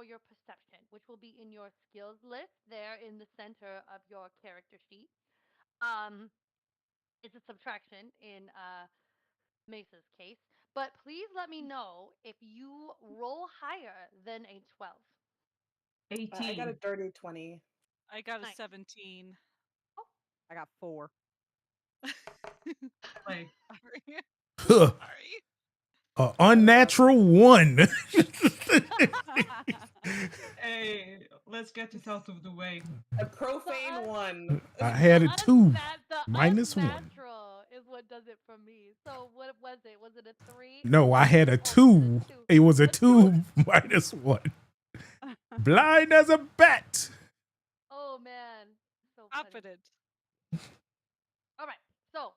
for your perception, which will be in your skills list there in the center of your character sheet. Um, it's a subtraction in Mesa's case, but please let me know if you roll higher than a 12. I got a 18. dirty 20. I got a Nice. 17. Oh, I got 4. Like, Sorry. Huh. Sorry. Unnatural 1. hey, let's get this out of the way. A profane 1. I had a 2 the minus 1. unnatural is what does it for me. So what was it? Was it a 3? No, I had a Oh, was it 2. a 2? It was a A 2 minus 1. Blind as a bat. Oh man, so funny. Confident. All right, so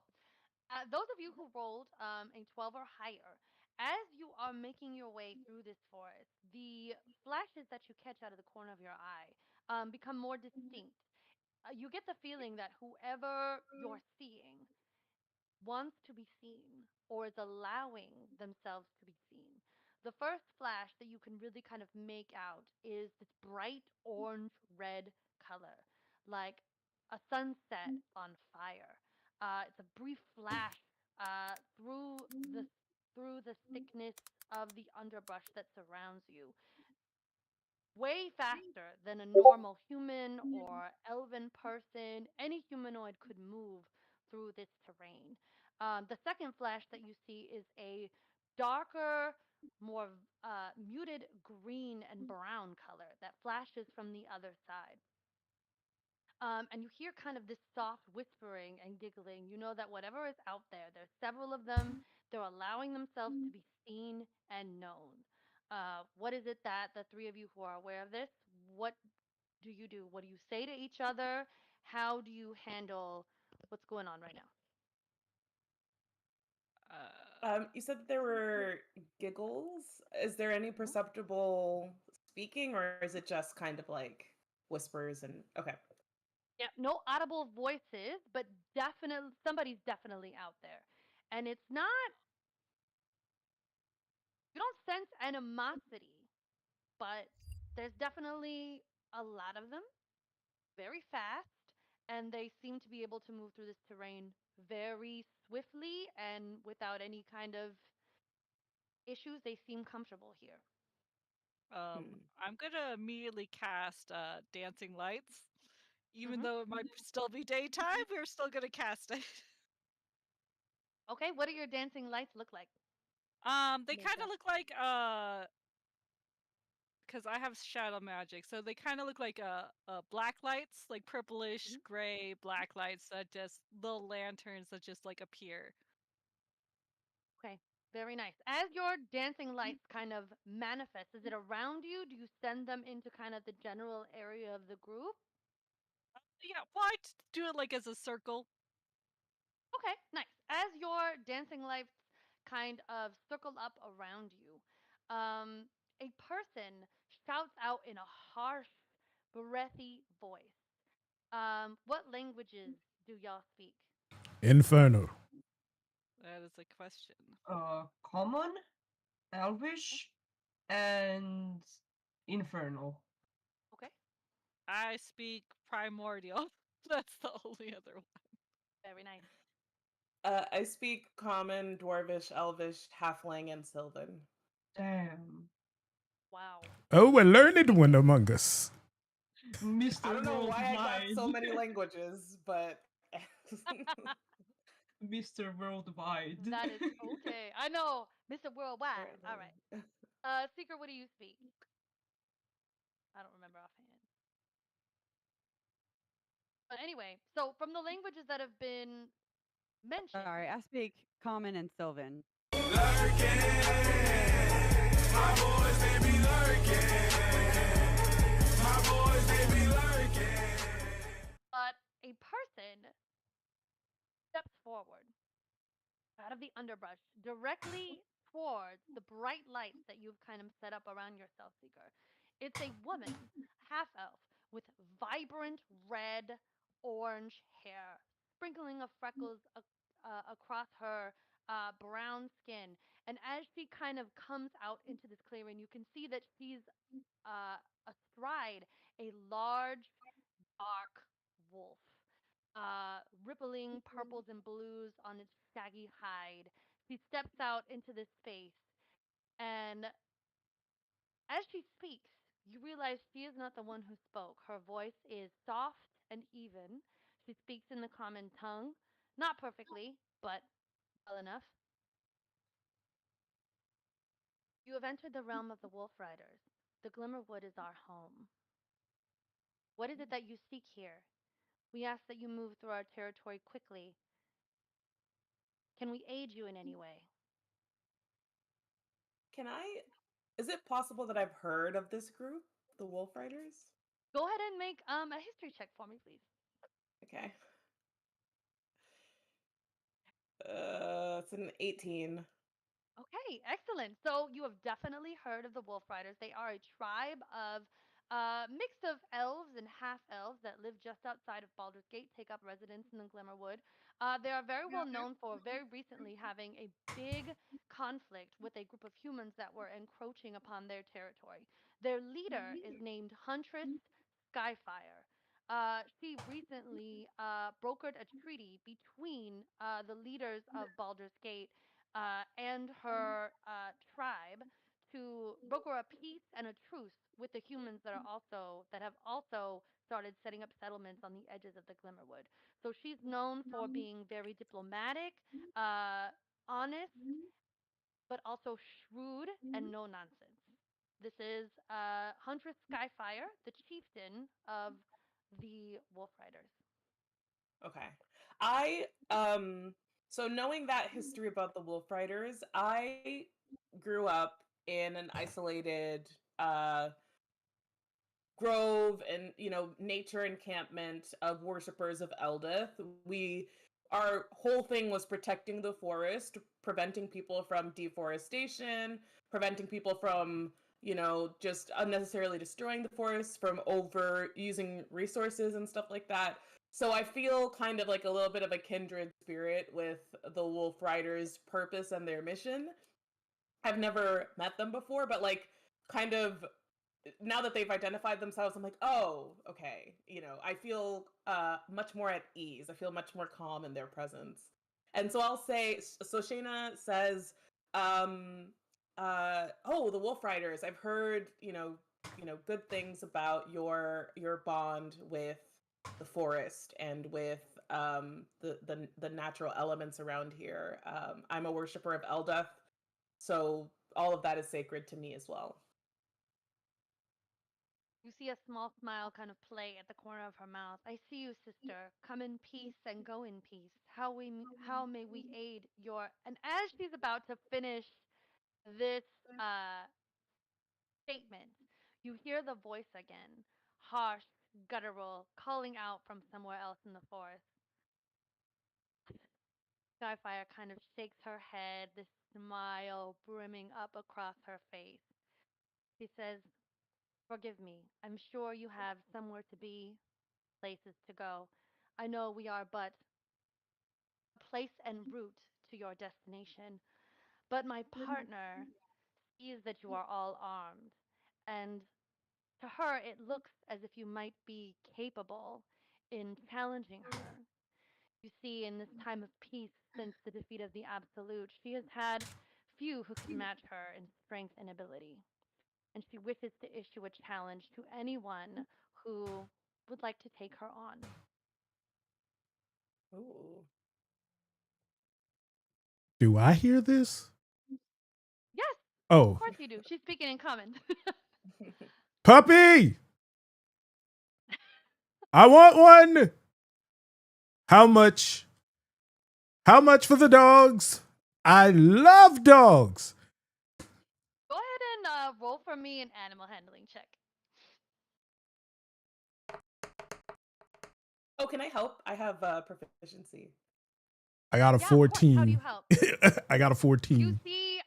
those of you who rolled a 12 or higher, as you are making your way through this forest, the flashes that you catch out of the corner of your eye become more distinct. You get the feeling that whoever you're seeing wants to be seen or is allowing themselves to be seen. The first flash that you can really kind of make out is this bright orange red color, like a sunset on fire. It's a brief flash through the thickness of the underbrush that surrounds you, way faster than a normal human or elven person. Any humanoid could move through this terrain. The second flash that you see is a darker, more muted green and brown color that flashes from the other side. And you hear kind of this soft whispering and giggling. You know that whatever is out there, there's several of them. They're allowing themselves to be seen and known. What is it that the three of you who are aware of this, what do you do? What do you say to each other? How do you handle what's going on right now? You said that there were giggles. Is there any Mhm. perceptible speaking, or is it just kind of like whispers and okay? Yeah, no audible voices, but definitely somebody's definitely out there. And it's not, you don't sense animosity, but there's definitely a lot of them, very fast, and they seem to be able to move through this terrain very swiftly and without any kind of issues. They seem comfortable here. Hmm. I'm gonna immediately cast dancing lights. Even Hmm. though it might still be daytime, we're still gonna cast it. Okay, what do your dancing lights look like, They kind Mesa? of look like because I have shadow magic, so they kind of look like black lights, like purplish Hmm. gray black lights that just little lanterns that just like appear. Okay, very nice. As your dancing lights kind of manifest, is it around you? Do you send them into kind of the general area of the group? Yeah, why do it like as a circle? Okay, nice. As your dancing lights kind of circle up around you, a person shouts out in a harsh, breathy voice. What languages do y'all speak? Inferno. That is a question. Common, Okay. Elvish, and Infernal. Okay. I speak primordial. That's the only other one. Very nice. I speak Common, Dwarvish, Elvish, Halfling, and Sylvan. Damn. Wow. Oh, a learned one among us. I Mr. don't know why I got Worldwide. so many languages, but Mr. Worldwide. That is okay. I know, Mr. Worldwide. All right. Seeker, what do you speak? I don't remember offhand. But anyway, so from the languages that have been mentioned, Sorry, I speak Common and Sylvan. but a person steps forward out of the underbrush directly towards the bright lights that you've kind of set up around yourself, Seeker. It's a woman, half elf, with vibrant red orange hair, sprinkling of freckles across her brown skin, And as she kind of comes out into this clearing, you can see that she's astride a large, dark wolf, rippling purples and blues on its shaggy hide. She steps out into this space, and as she speaks, you realize she is not the one who spoke. Her voice is soft and even. She speaks in the common tongue, not perfectly, but well enough. You have entered the realm of the Wolf Riders. The Glimmerwood is our home. What is it that you seek here? We ask that you move through our territory quickly. Can we aid you in any way? Can I? Is it possible that I've heard of this group, the Wolf Riders? Go ahead and make a history check for me, please. Okay. It's an 18. Okay, excellent. So you have definitely heard of the Wolf Riders. They are a tribe of mix of elves and half elves that live just outside of Baldur's Gate, take up residence in the Glimmerwood. They are very well known for very recently having a big conflict with a group of humans that were encroaching upon their territory. Their leader is named Huntress Skyfire. She recently brokered a treaty between the leaders of Baldur's Gate and her tribe to broker a peace and a truce with the humans that have also started setting up settlements on the edges of the Glimmerwood. So she's known for being very diplomatic, uh, honest, but also shrewd and no nonsense. This is Huntress Skyfire, the chieftain of the Wolf Riders. Okay. I so knowing that history about the Wolf Riders, I grew up in an isolated grove and nature encampment of worshippers of Eldith. We Our whole thing was protecting the forest, preventing people from deforestation, preventing people from just unnecessarily destroying the forest, from over using resources and stuff like that. So I feel kind of like a little bit of a kindred spirit with the Wolf Riders' purpose and their mission. I've never met them before, but like kind of now that they've identified themselves, I'm like, oh, okay. I feel much more at ease. I feel much more calm in their presence. And so I'll say, so Shayna says, oh, the Wolf Riders. I've heard, good things about your bond with the forest and with the natural elements around here. I'm a worshiper of Eldeth, so all of that is sacred to me as well. You see a small smile kind of play at the corner of her mouth. I see you, sister. Come in peace and go in peace. How may we aid your? And as she's about to finish this uh, statement, you hear the voice again, harsh, guttural, calling out from somewhere else in the forest. Skyfire kind of shakes her head, this smile brimming up across her face. She says, "Forgive me. I'm sure you have somewhere to be, places to go. I know we are but a place en route to your destination, but my partner sees that you are all armed, and to her it looks as if you might be capable in challenging her. You see, in this time of peace, since the defeat of the Absolute, she has had few who could match her in strength and ability, and she wishes to issue a challenge to anyone who would like to take her on." Ooh. Do I hear this? Yes, of Oh, course you do. She's speaking in common. puppy! I want one. How much? How much for the dogs? I love dogs. Go ahead and roll for me an animal handling check. Oh, can I help? I have proficiency. I got a Yeah, of course. How do 14. you help? I got a You 14. see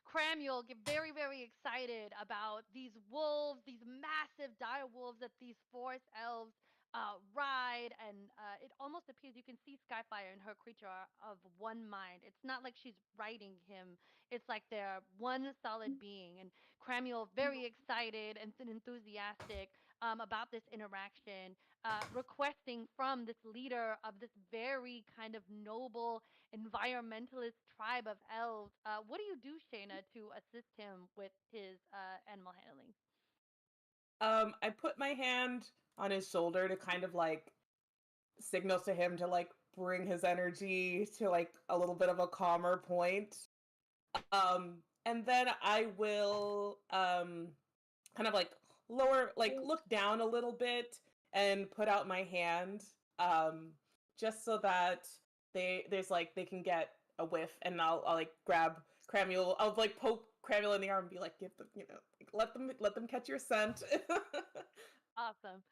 Cramuel get very, very excited about these wolves, these massive dire wolves that these forest elves ride, and it almost appears you can see Skyfire and her creature are of one mind. It's not like she's riding him. It's like they're one solid being. And Cramuel very excited and enthusiastic about this interaction, requesting from this leader of this very kind of noble environmentalist tribe of elves. What do you do, Shayna, to assist him with his animal handling? I put my hand on his shoulder to kind of like signal to him to like bring his energy to like a little bit of a calmer point. And then I will kind of like lower, like look down a little bit and put out my hand, um, just so that there's like they can get a whiff, and I'll like grab Cramuel. I'll like poke Cramuel in the arm and be like, give them, like, let them catch your scent. Awesome.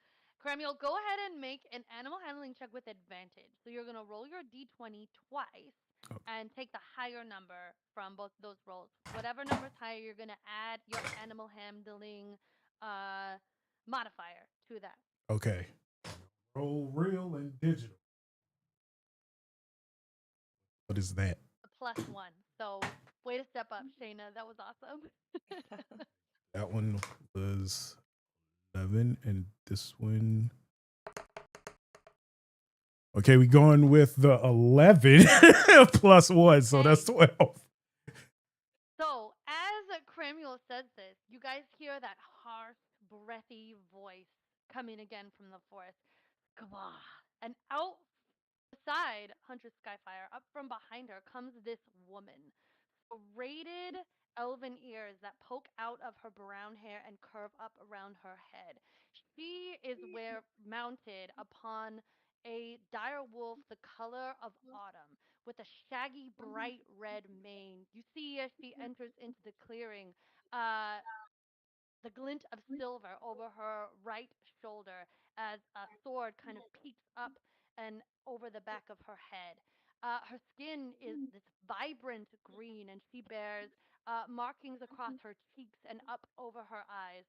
Cramuel, go ahead and make an animal handling check with advantage. So you're going to roll your d20 twice Okay. and take the higher number from both those rolls. Whatever number's higher, you're going to add your animal handling uh, modifier to that. Okay. Roll real and digital. What is that? A +1. So way to step up, Shayna. That was awesome. That one was 11, and this one. Okay, we going with the 11 +1, so that's 12. So, as Cramuel says this, you guys hear that harsh, breathy voice coming again from the forest. Gah. And out beside Huntress Skyfire, up from behind her, comes this woman. Serrated elven ears that poke out of her brown hair and curve up around her head. She is where mounted upon a dire wolf the color of autumn, with a shaggy, bright red mane. You see as she enters into the clearing, uh, the glint of silver over her right shoulder as a sword kind of peeks up and over the back of her head. Her skin is this vibrant green, and she bears markings across her cheeks and up over her eyes.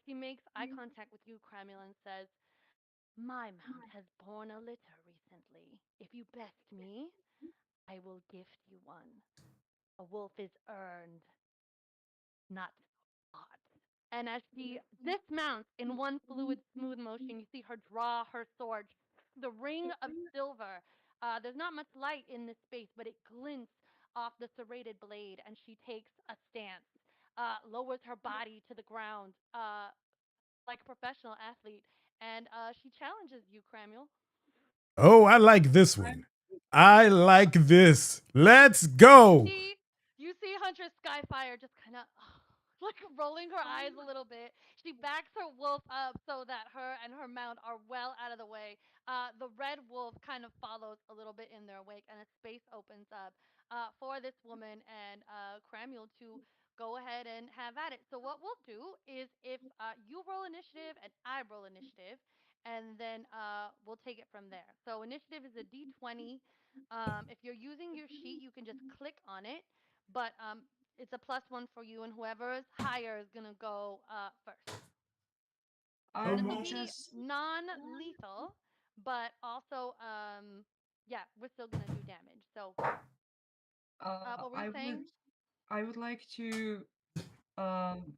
She makes eye contact with you, Cramuel, and says, "My mount has borne a litter recently. If you best me, I will gift you one. A wolf is earned, not bought." And as she dismounts in one fluid, smooth motion, you see her draw her sword, the ring of silver. There's not much light in this space, but it glints off the serrated blade, and she takes a stance, lowers her body to the ground like a professional athlete, and she challenges you, Cramuel. Oh, I like this one. I like this. Let's go. You see Huntress Skyfire just kind of like rolling her eyes a little bit. She backs her wolf up so that her and her mount are well out of the way. The red wolf kind of follows a little bit in their wake, and a space opens up for this woman and Cramuel to go ahead and have at it. So what we'll do is if you roll initiative and I roll initiative, and then we'll take it from there. So initiative is a d20. If you're using your sheet, you can just click on it, but it's a +1 for you, and whoever is higher is gonna go first. I And this will would be just non-lethal, but also, yeah, we're still gonna do damage. So, uh what were you I would saying? I would like to um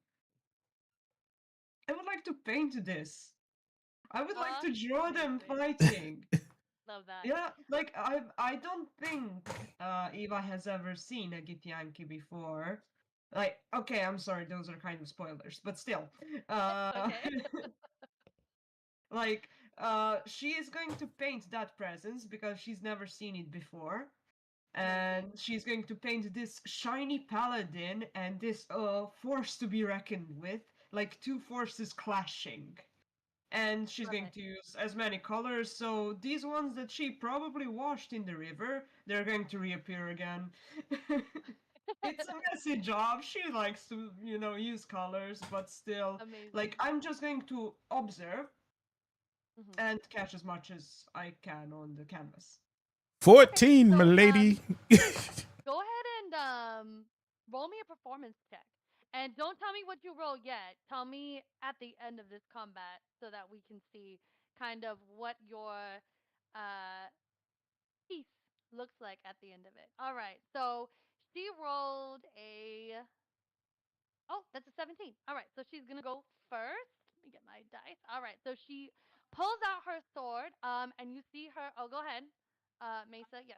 I would like to paint this. I would like to draw them Amazing. fighting. Love that. Yeah, like I don't think Eva has ever seen a Githyanki before. Like, okay, I'm sorry, those are kind of spoilers, but still. Uh Okay. like she is going to paint that presence because she's never seen it before. And Amazing. she's going to paint this shiny paladin and this force to be reckoned with, like two forces clashing. And she's Love going it. to use as many colors, so these ones that she probably washed in the river, they're going to reappear again. It's a messy job. She likes to, use colors, but still, like, Amazing. I'm just going to observe Hmm. and catch as much as I can on the canvas. Okay. 14, my So, lady. go ahead and roll me a performance check. And don't tell me what you roll yet. Tell me at the end of this combat so that we can see kind of what your uh, piece looks like at the end of it. All right, so she rolled a. Oh, that's a 17. All right, so she's gonna go first. Let me get my dice. All right, so she pulls out her sword, and you see her. Oh, go ahead, Mesa. Yes.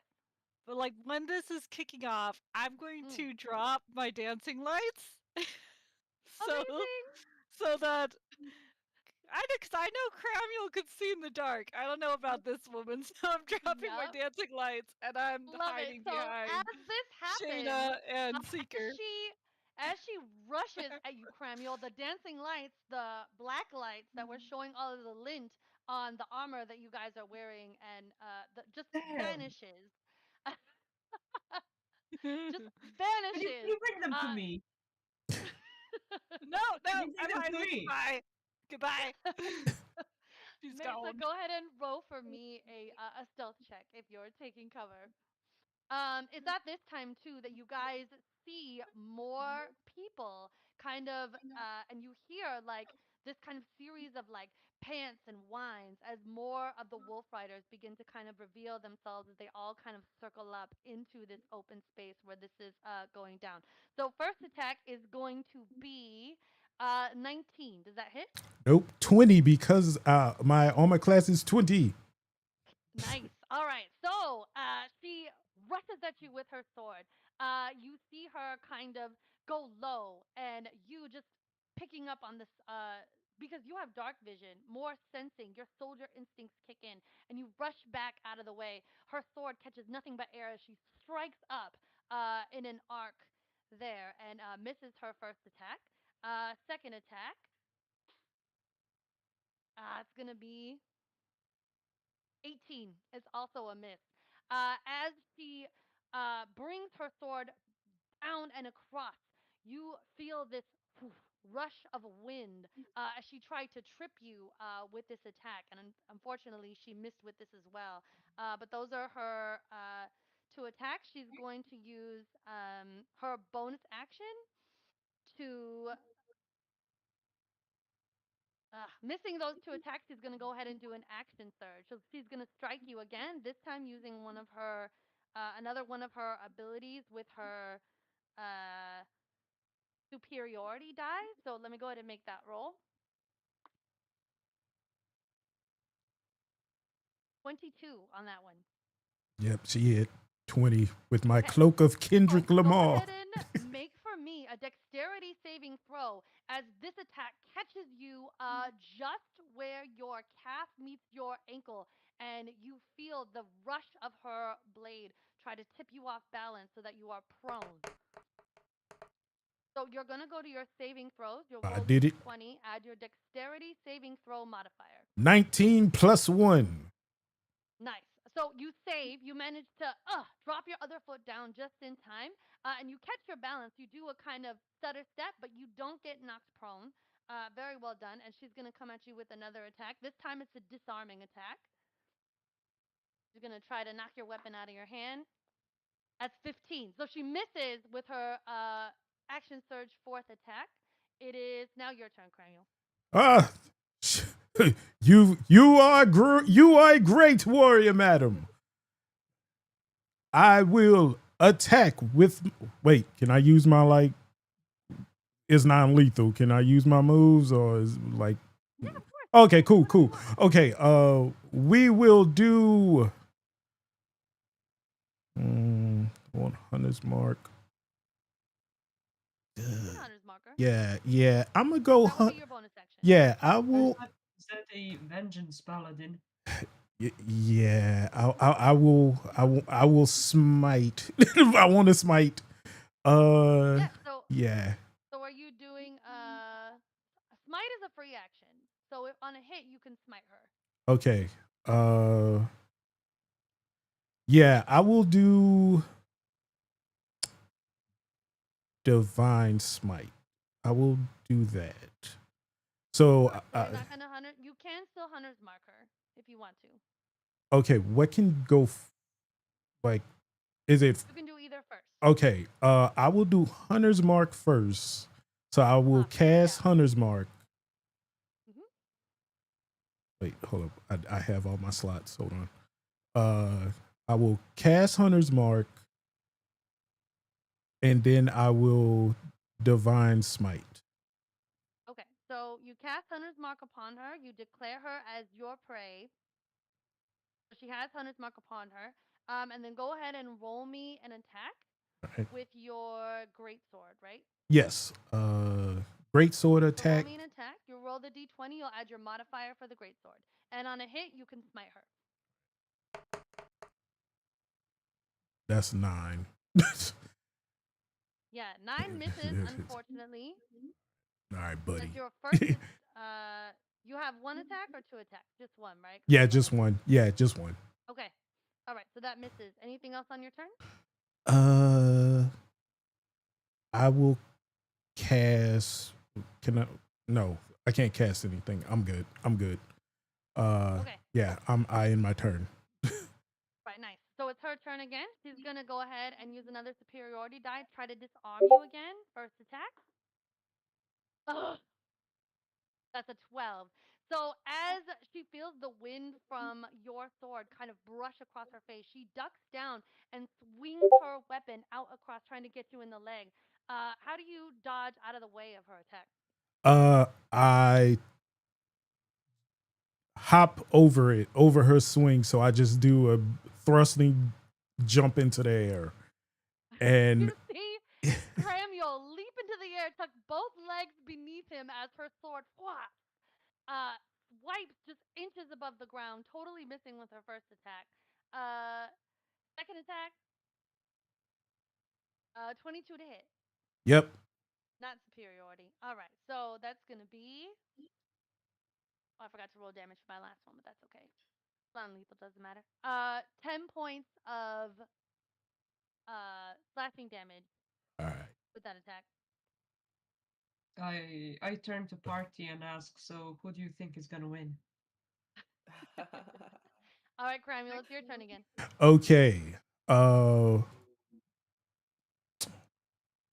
But like when this is kicking off, I'm going Mm. to drop my dancing lights. so Amazing. so that I know Cramuel could see in the dark. I don't know about this woman, so I'm dropping my Yep. dancing lights and I'm Love it. hiding So behind as this happens, Shayna and as Seeker. she rushes at you, Cramuel, the dancing lights, the black lights that were showing all of the lint on the armor that you guys are wearing, and just Damn. vanishes. Just Can you, vanishes. bring them to Uh, me? No, Can you bring I'm them to hiding. me? Bye. Goodbye. She's Mesa, gone. go ahead and roll for me a stealth check if you're taking cover. It's at this time too that you guys see more people kind of, and you hear like this kind of series of like pants and whines as more of the wolf riders begin to kind of reveal themselves as they all kind of circle up into this open space where this is going down. So first attack is going to be 19. Does that hit? Nope, 20 because my armor class is 20. Nice. All right. So she rushes at you with her sword. You see her kind of go low, and you just picking up on this. Because you have dark vision, more sensing, your soldier instincts kick in, and you rush back out of the way. Her sword catches nothing but air as she strikes up in an arc there and misses her first attack. Second attack, it's going to be 18 is also a miss. As she brings her sword down and across, you feel this rush of wind as she tried to trip you with this attack. And unfortunately, she missed with this as well. But those are her two attacks. She's going to use her bonus action to missing those two attacks, he's going to go ahead and do an action surge. So she's going to strike you again, this time using one of her, another one of her abilities with her uh, superiority die. So let me go ahead and make that roll. 22 on that one. Yep, she hit 20 with my Okay. cloak of Kendrick So go Lamar. ahead and make for me a dexterity saving throw as this attack catches you just where your calf meets your ankle, and you feel the rush of her blade try to tip you off balance so that you are prone. So you're gonna go to your saving throws. You'll I roll did it. d20, add your dexterity saving throw modifier. 19 plus 1. Nice. So you save. You manage to drop your other foot down just in time, and you catch your balance. You do a kind of stutter step, but you don't get knocked prone. Very well done. And she's gonna come at you with another attack. This time it's a disarming attack. She's gonna try to knock your weapon out of your hand. That's 15. So she misses with her action surge fourth attack. It is now your turn, Cramuel. Ah, you are a great warrior, madam. I will attack with. Wait, can I use my like? It's non-lethal. Can I use my moves or is like? Yeah, of course. Okay, cool. Okay, we will do 100's mark. Hunter's marker. Yeah. I'm gonna go. That will be your bonus action. Yeah, I will. Is that a vengeance paladin? Yeah, I will. I will smite. I want to smite. Yeah. So Yeah. So are you doing smite is a free action. So if on a hit you can smite her. Okay. Yeah, I will do divine smite. I will do that. So Sure. So you're not gonna hunter. You can still hunter's mark her if you want to. okay, what can go like? Is it You can do either first. okay? I will do hunter's mark first. So I will Awesome. cast Yeah. hunter's mark. Wait, hold up. I have all my slots. Hold on. I will cast Hunter's Mark, and then I will Divine Smite. Okay, so you cast Hunter's Mark upon her. You declare her as your prey. So she has Hunter's Mark upon her. And then go ahead and roll me an attack Right. with your great sword, right? Yes. Great sword So roll attack. me an attack. You roll the d20. You'll add your modifier for the great sword, and on a hit, you can smite her. That's 9. Yeah, 9 misses, unfortunately. All right, buddy. That's your first. You have 1 attack or 2 attacks? Just 1, right? 'Cause Yeah, you just rolled- one. Yeah, just one. Okay. All right. So that misses. Anything else on your turn? I will cast. Can I? No, I can't cast anything. I'm good. Okay. Yeah, I in my turn. Right. Nice. So it's her turn again. She's gonna go ahead and use another superiority die. Try to disarm you again. First attack. Ugh. That's a 12. So as she feels the wind from your sword kind of brush across her face, she ducks down and swings her weapon out across, trying to get you in the leg. How do you dodge out of the way of her attack? I hop over her swing, so I just do a thrusting jump into the air, and You see Cramuel leap into the air, tuck both legs beneath him as her sword swipes just inches above the ground, totally missing with her first attack. Second attack, 22 to hit. yep. Not superiority. All right, so that's gonna be. Oh, I forgot to roll damage for my last one, but that's okay. Non-lethal doesn't matter. 10 points of slashing damage All right. with that attack. I turn to party and ask, so who do you think is gonna win? All right, Cramuel, it's your turn again. Okay.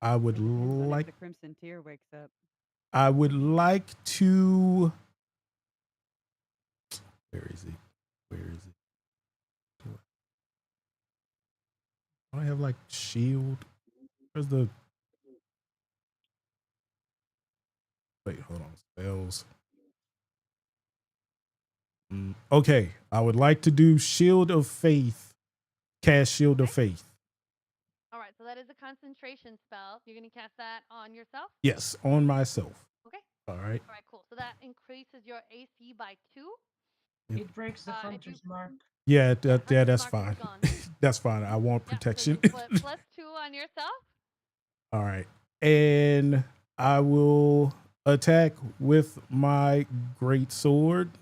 I would Depends on if like. the Crimson Tear wakes up. I would like to. Where is it? Where is it? Do I have like shield? Where's the? Wait, hold on. Spells. Okay, I would like to do Shield of Faith. Cast Shield of Faith. All right, so that is a concentration spell. You're gonna cast that on yourself. Yes, on myself. Okay. All right. All right, cool. So that increases your AC by 2. Yep. It breaks the hunter's mark. Yeah, Yeah, that's Hunter's Mark fine. is gone. That's fine. I want Yeah, so protection. you put +2 on yourself. All right, and I will attack with my great sword.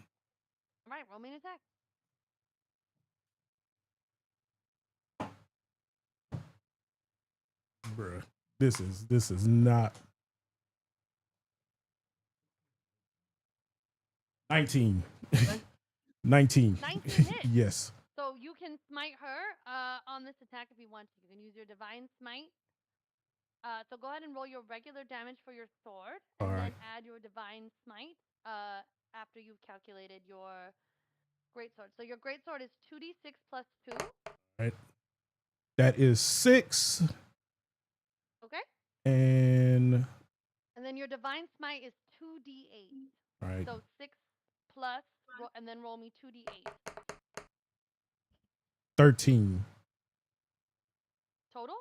All right, roll me an attack. Bruh, this is not 19. 19. 19 hits. Yes. So you can smite her on this attack if you want to. You can use your divine smite. So go ahead and roll your regular damage for your sword, and All then right. add your divine smite after you've calculated your great sword. So your great sword is 2d6 plus 2. All right. That is 6. Okay. And And then your divine smite is 2d8. all right. So 6 plus, and then roll me 2d8. 13. Total?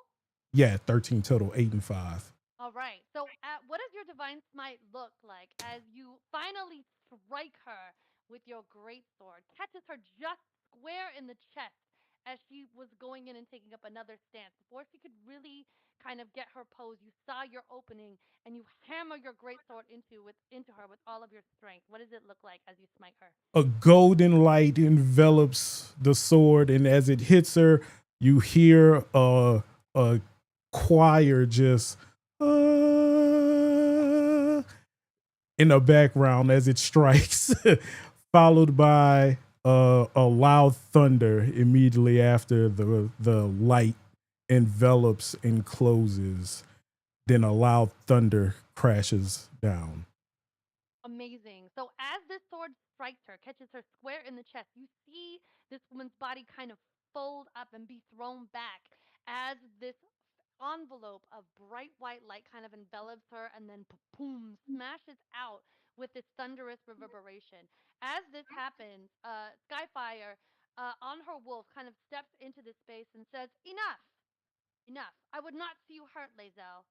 Yeah, 13 total, 8 and 5. All right. So, what does your divine smite look like as you finally strike her with your great sword? Catches her just square in the chest as she was going in and taking up another stance. Before she could really kind of get her pose, you saw your opening and you hammer your great sword into her with all of your strength. What does it look like as you smite her? A golden light envelops the sword, and as it hits her, you hear a choir just in the background as it strikes, followed by a loud thunder immediately after the light envelops and closes. Then a loud thunder crashes down. Amazing. So as this sword strikes her, catches her square in the chest, you see this woman's body kind of fold up and be thrown back as this envelope of bright white light kind of envelops her and then boom smashes out with this thunderous reverberation. As this happens, Skyfire on her wolf kind of steps into this space and says, "Enough! Enough! I would not see you hurt, Lae'zel."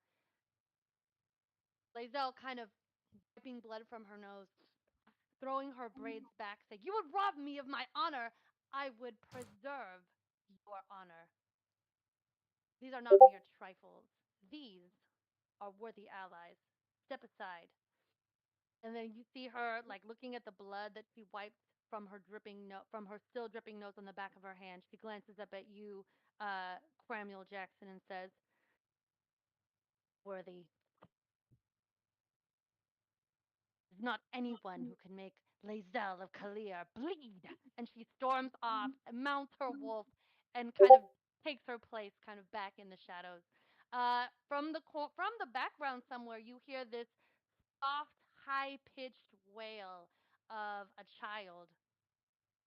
Lae'zel kind of wiping blood from her nose, throwing her braids back, saying, "You would rob me of my honor. I would preserve your honor. These are not mere trifles. These are worthy allies. Step aside." And then you see her like looking at the blood that she wiped from her from her still dripping nose on the back of her hand. She glances up at you, Cramuel Jackson, and says, "Worthy is not anyone who can make Lae'zel of Kalir bleed." And she storms off, and mounts her wolf, and kind of takes her place, kind of back in the shadows. From the background somewhere, you hear this soft, high-pitched wail of a child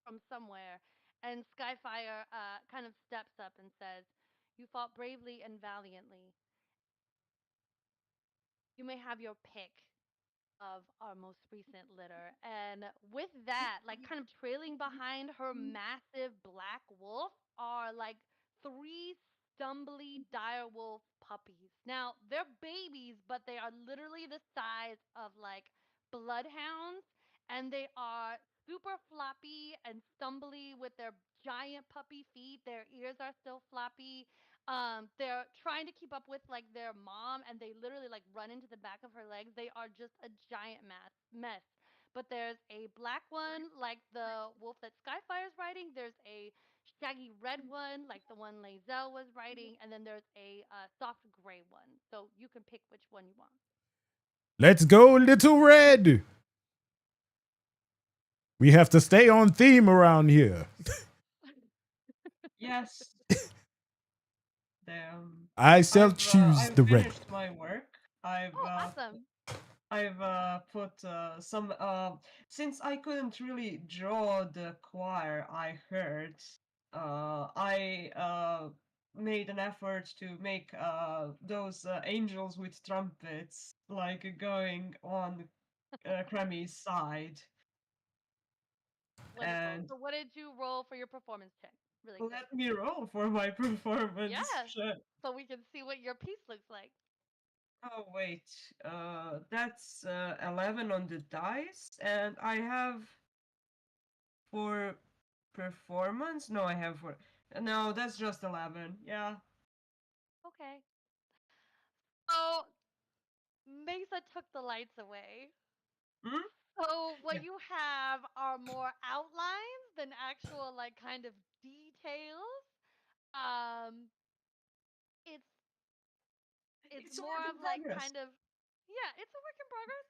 from somewhere, and Skyfire kind of steps up and says, "You fought bravely and valiantly. You may have your pick of our most recent litter." And with that, like kind of trailing behind her massive black wolf are like three stumbly direwolf puppies. Now, they're babies, but they are literally the size of like bloodhounds, and they are super floppy and stumbly with their giant puppy feet. Their ears are still floppy. They're trying to keep up with like their mom, and they literally like run into the back of her legs. They are just a giant mess. But there's a black one like the wolf that Skyfire's riding. There's a shaggy red one like the one Lae'zel was riding, and then there's a soft gray one. So you can pick which one you want. Let's go, Little Red. We have to stay on theme around here. Yes. Damn. I shall choose I've the red finished my work. I've Oh, uh, awesome! I've put some since I couldn't really draw the choir I heard, I made an effort to make those angels with trumpets like going on Kremi's side. Wonderful. And So what did you roll for your performance check? Really quick. let me roll for my performance. Yeah, so we can see what your piece looks like. Oh wait, that's 11 on the dice, and I have for performance. No, I have for no. That's just 11. Yeah. Okay. So Mesa took the lights away. Hmm? So Yeah. what you have are more outlines than actual like kind of details. Um, it's it's It's a more work in of like progress. kind of yeah, it's a work in progress.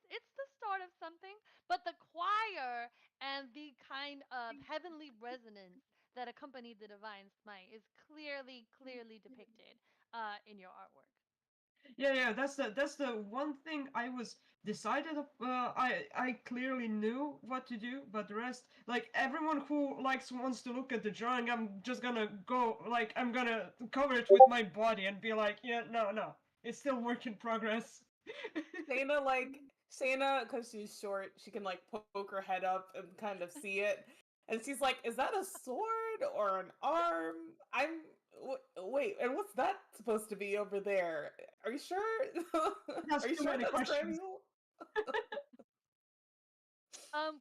It's the start of something, but the choir and the kind of heavenly resonance that accompanied the divine smite is clearly depicted in your artwork. Yeah, yeah. That's the one thing I was decided. I clearly knew what to do, but the rest, like everyone who likes wants to look at the drawing, I'm just gonna go like I'm gonna cover it with my body and be like, yeah, no, no, it's still work in progress. Shayna, because she's short, she can like poke her head up and kind of see it, and she's like, "Is that a sword or an arm? Wait, and what's that supposed to be over there? Are you sure? That's Are you too sure many that's questions. Cramuel?"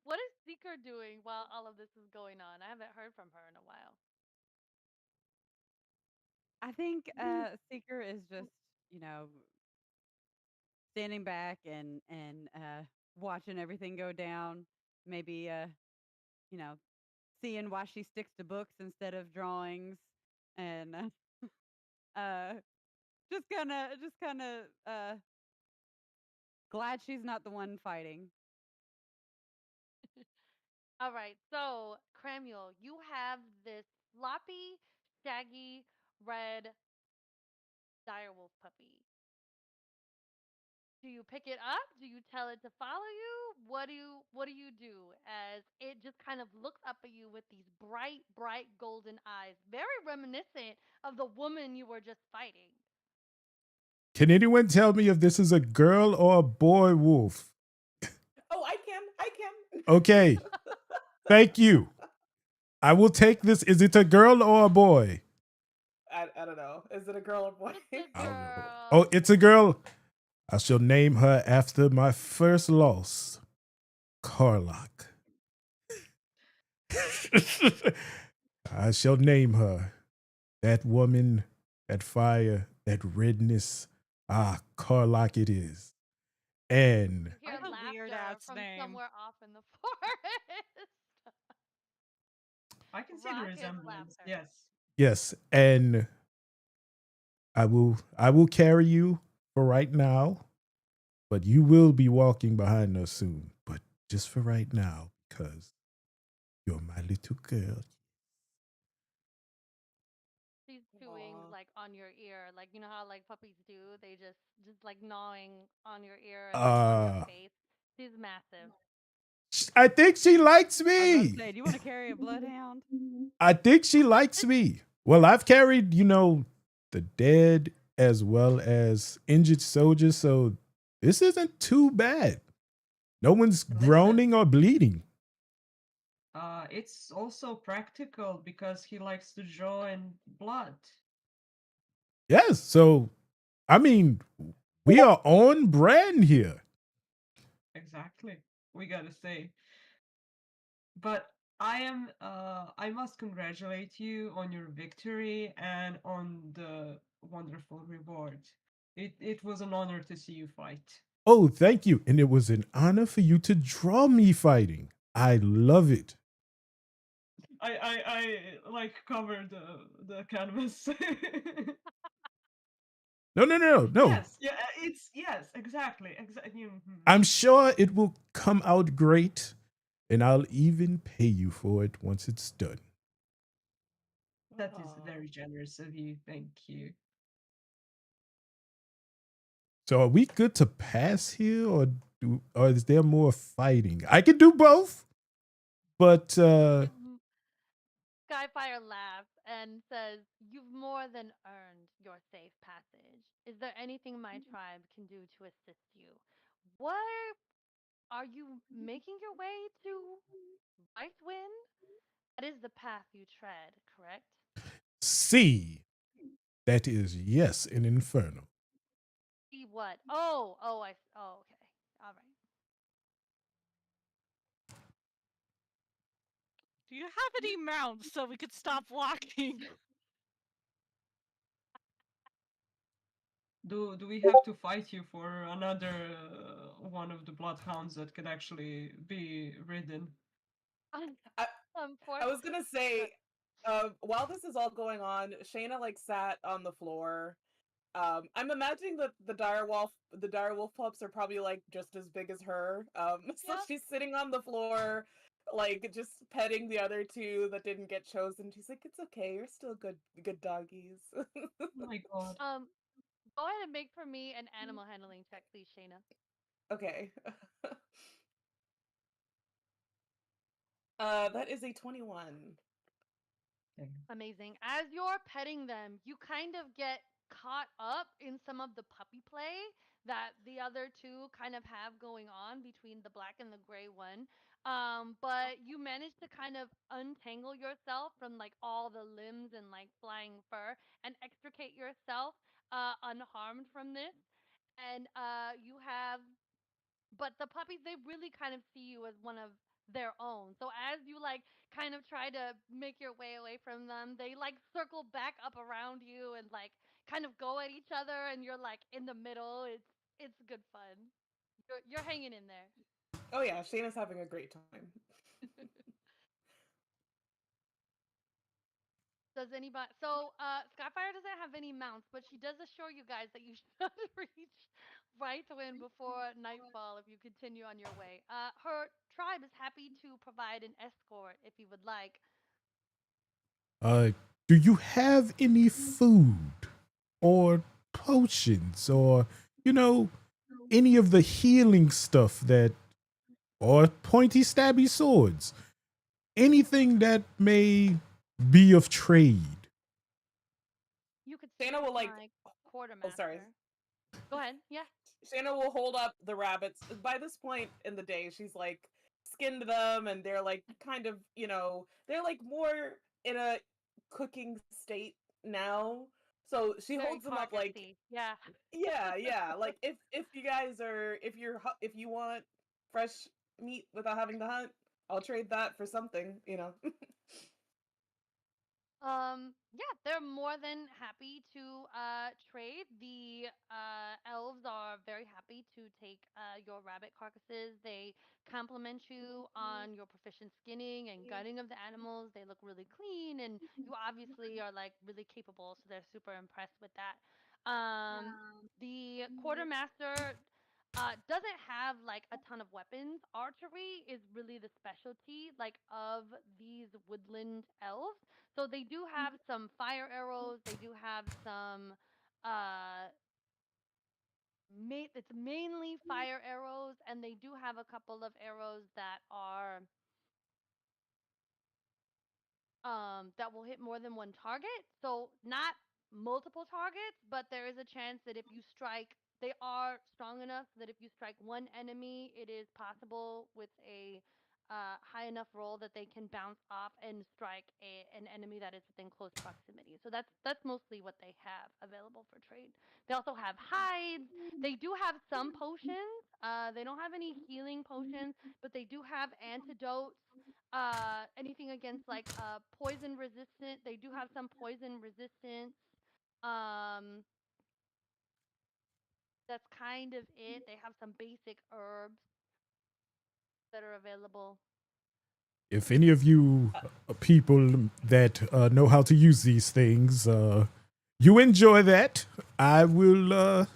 What is Seeker doing while all of this is going on? I haven't heard from her in a while. I think Seeker is just, you know, standing back and watching everything go down. Maybe you know, seeing why she sticks to books instead of drawings, and uh, just kind of glad she's not the one fighting. All right, so Cramuel, you have this floppy, shaggy, red direwolf puppy. Do you pick it up? Do you tell it to follow you? What do you do as it just kind of looks up at you with these bright, bright golden eyes, very reminiscent of the woman you were just fighting? Can anyone tell me if this is a girl or a boy wolf? Oh, I can. I can. Okay, thank you. I will take this. Is it a girl or a boy? I don't know. Is it a girl or boy? It's a Oh, girl. it's a girl. I shall name her after my first loss, Carlock. I shall name her that woman, that fire, that redness. Ah, Carlock it is. And You hear What a weird laughter ass from name. somewhere off in the forest. I can see the Raucous resemblance. laughter. Yes. yes, and I will carry you for right now, but you will be walking behind us soon. But just for right now, because you're my little girl. She's chewing Aw. like on your ear, like you know how like puppies do. They just like gnawing on your ear and like on your Uh, face. She's massive. I think she likes I was about to me. say, do you want to carry a bloodhound? I think she likes me. Well, I've carried, the dead as well as injured soldiers, so this isn't too bad. No one's Listen, groaning or bleeding. it's also practical because he likes to draw in blood. Yes, so I mean, we are on brand here. Exactly. We gotta say. But I must congratulate you on your victory and on the wonderful reward. It was an honor to see you fight. Oh, thank you. And it was an honor for you to draw me fighting. I love it. I like cover the canvas. No, no, no, no. Yes, yeah, it's yes, exactly, exactly. I'm sure it will come out great, and I'll even pay you for it once it's done. That is Aw. very generous of you. Thank you. So are we good to pass here, or is there more fighting? I can do both, but Skyfire laughs and says, "You've more than earned your safe passage. Is there anything my tribe can do to assist you? Where are you making your way to Rightwind? That is the path you tread, correct?" C, that is yes, an inferno. See what? Oh, okay. All right. Do you have any mounts so we could stop walking? Do we have to fight you for another one of the bloodhounds that could actually be ridden? I, I was Unfortunately, gonna say, while this is all going on, Shayna like sat on the floor. I'm imagining that the direwolf pups are probably like just as big as her. So yep. she's sitting on the floor, like just petting the other two that didn't get chosen. She's like, "It's okay, you're still good doggies." Oh my god. Go ahead and make for me an animal handling check, please, Shayna. Okay. That is a 21. Amazing. As you're petting them, you kind of get caught up in some of the puppy play that the other two kind of have going on between the black and the gray one. But you manage to kind of untangle yourself from like all the limbs and like flying fur and extricate yourself unharmed from this. And you have but the puppies, they really kind of see you as one of their own. So as you like kind of try to make your way away from them, they like circle back up around you and like kind of go at each other, and you're like in the middle. It's good fun. You're hanging in there. Oh yeah, Shayna's having a great time. Does anybody? So, Skyfire doesn't have any mounts, but she does assure you guys that you should reach right win before nightfall if you continue on your way. Her tribe is happy to provide an escort if you would like. Uh, do you have any food or potions or, you know, any of the healing stuff that, or pointy stabby swords, anything that may be of trade. You could Santa start will with like. my Oh, sorry. quartermaster. Go ahead. Yeah. Shanna will hold up the rabbits. By this point in the day, she's like skinned them, and they're like kind of, they're like more in a cooking state now. So she Very holds them up like, carcassy. Yeah. yeah, yeah. Like if you guys are if you want fresh meat without having to hunt, I'll trade that for something. Yeah, they're more than happy to trade. The elves are very happy to take your rabbit carcasses. They compliment you on your proficient skinning and gutting of the animals. They look really clean, and you obviously are like really capable, so they're super impressed with that. The quartermaster doesn't have like a ton of weapons. Archery is really the specialty like of these woodland elves. So they do have some fire arrows. They do have some it's mainly fire arrows, and they do have a couple of arrows that will hit more than one target. So not multiple targets, but there is a chance that if you strike, they are strong enough that if you strike one enemy, it is possible with a high enough roll that they can bounce off and strike an enemy that is within close proximity. So that's mostly what they have available for trade. They also have hides. They do have some potions. They don't have any healing potions, but they do have antidotes, anything against like poison resistant. They do have some poison resistance. Um that's kind of it. They have some basic herbs that are available. If any of you people that know how to use these things, you enjoy that, I will.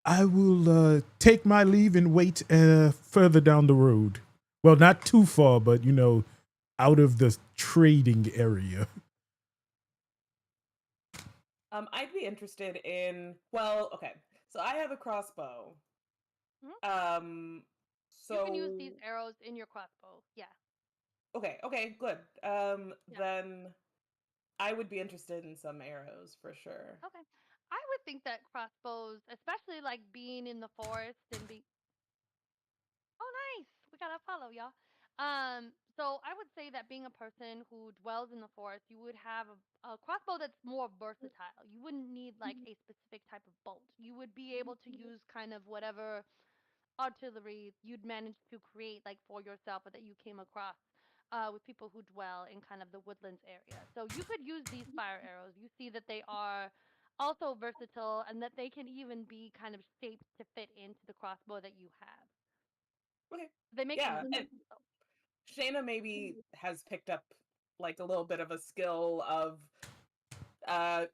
I will take my leave and wait further down the road. Well, not too far, but out of the trading area. I'd be interested in. Well, okay. So I have a crossbow. Mhm. Um, You can use these so arrows in your crossbow. Yeah. okay, good. Yeah. Then I would be interested in some arrows for sure. Okay. I would think that crossbows, especially like being in the forest and being Oh, nice. We got to follow, y'all. So I would say that being a person who dwells in the forest, you would have a crossbow that's more versatile. You wouldn't need like a specific type of bolt. You would be able to use kind of whatever artillery you'd manage to create like for yourself or that you came across with people who dwell in kind of the woodlands area. So you could use these fire arrows. You see that they are also versatile and that they can even be kind of shaped to fit into the crossbow that you have. Okay. They make them Yeah, and yourself. So. Shayna maybe has picked up like a little bit of a skill of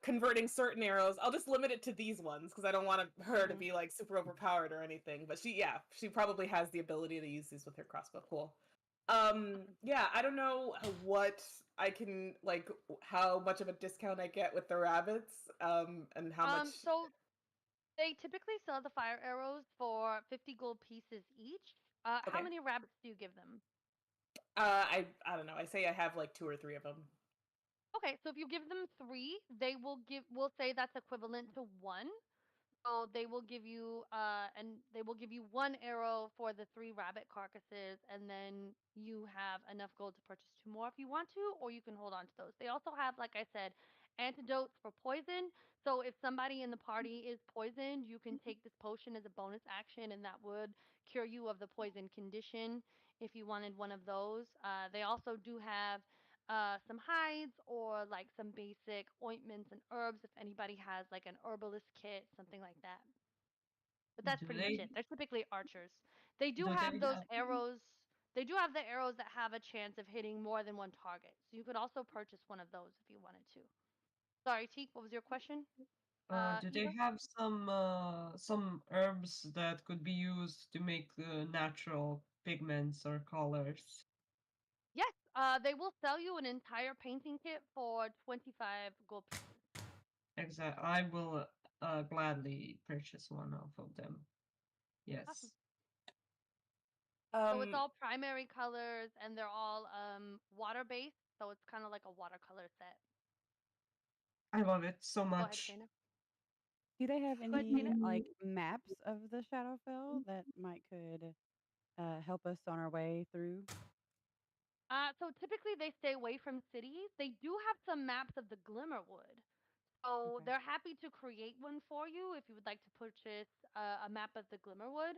converting certain arrows. I'll just limit it to these ones because I don't want her to Mhm. be like super overpowered or anything. But she probably has the ability to use these with her crossbow. Cool. Yeah, I don't know what I can like how much of a discount I get with the rabbits. And how much. So they typically sell the fire arrows for 50 gold pieces each. How Okay. many rabbits do you give them? I don't know. I say I have like two or three of them. Okay, so if you give them three, we'll say that's equivalent to one. So they will give you one arrow for the three rabbit carcasses, and then you have enough gold to purchase two more if you want to, or you can hold on to those. They also have, like I said, antidotes for poison. So if somebody in the party is poisoned, you can take this potion as a bonus action, and that would cure you of the poison condition if you wanted one of those. They also do have some hides or like some basic ointments and herbs if anybody has like an herbalist kit, something like that. But that's Do pretty much they it. They're typically archers. They do do they have those have arrows. They do have the arrows that have a chance of hitting more than one target. So you could also purchase one of those if you wanted to. Sorry, Teak, what was your question? do they Eva? have some herbs that could be used to make natural pigments or colors? Yes, they will sell you an entire painting kit for 25 gold pieces. Exactly. I will gladly purchase one of them. Awesome. Yes. So it's Um, all primary colors and they're all water based, so it's kind of like a watercolor set. I love it so Go ahead, much. Shayna. Do they have Go ahead, Shayna. any like maps of the Shadowfell that might could help us on our way through? So typically they stay away from cities. They do have some maps of the Glimmerwood. So Okay. they're happy to create one for you if you would like to purchase a map of the Glimmerwood.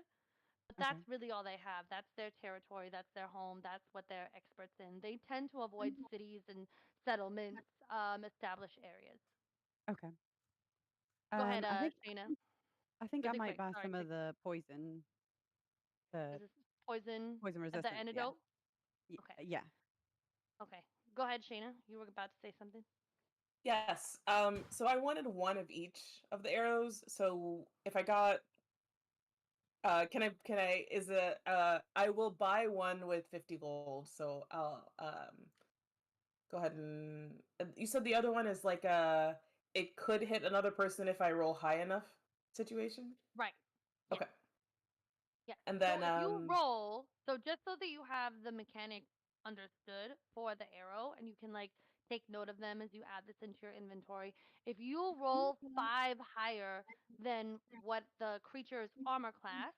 But Okay. that's really all they have. That's their territory. That's their home. That's what they're experts in. They tend to avoid cities and settlements, established areas. Okay. Go ahead, I think Shayna. I Really might quick. buy Sorry. some of the poison, the Is this poison poison at the resistance. Yeah. antidote? Okay. Yeah. Okay. Go ahead, Shayna. You were about to say something. yes. So I wanted one of each of the arrows. So if I got can I is it I will buy one with 50 gold. So I'll go ahead and you said the other one is like a it could hit another person if I roll high enough situation. Right. Yes. Okay. Yes. And So then if you roll, so just so that you have the mechanics understood for the arrow and you can like take note of them as you add this into your inventory, if you roll 5 higher than what the creature's armor class,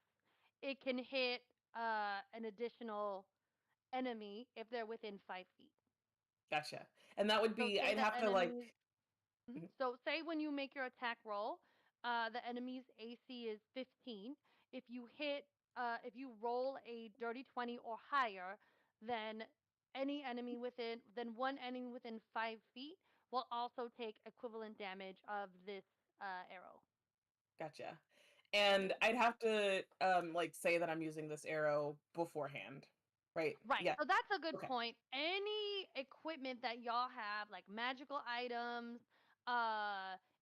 it can hit an additional enemy if they're within 5 feet. gotcha. And that would So be say I'd the have to like enemies. Mhm. mhm, So say when you make your attack roll, the enemy's AC is 15. If you hit, if you roll a dirty 20 or higher, then then one enemy within 5 feet will also take equivalent damage of this arrow. gotcha. And I'd have to like say that I'm using this arrow beforehand. Right? Right. Yeah. So that's a good Okay. point. Any equipment that y'all have, like magical items,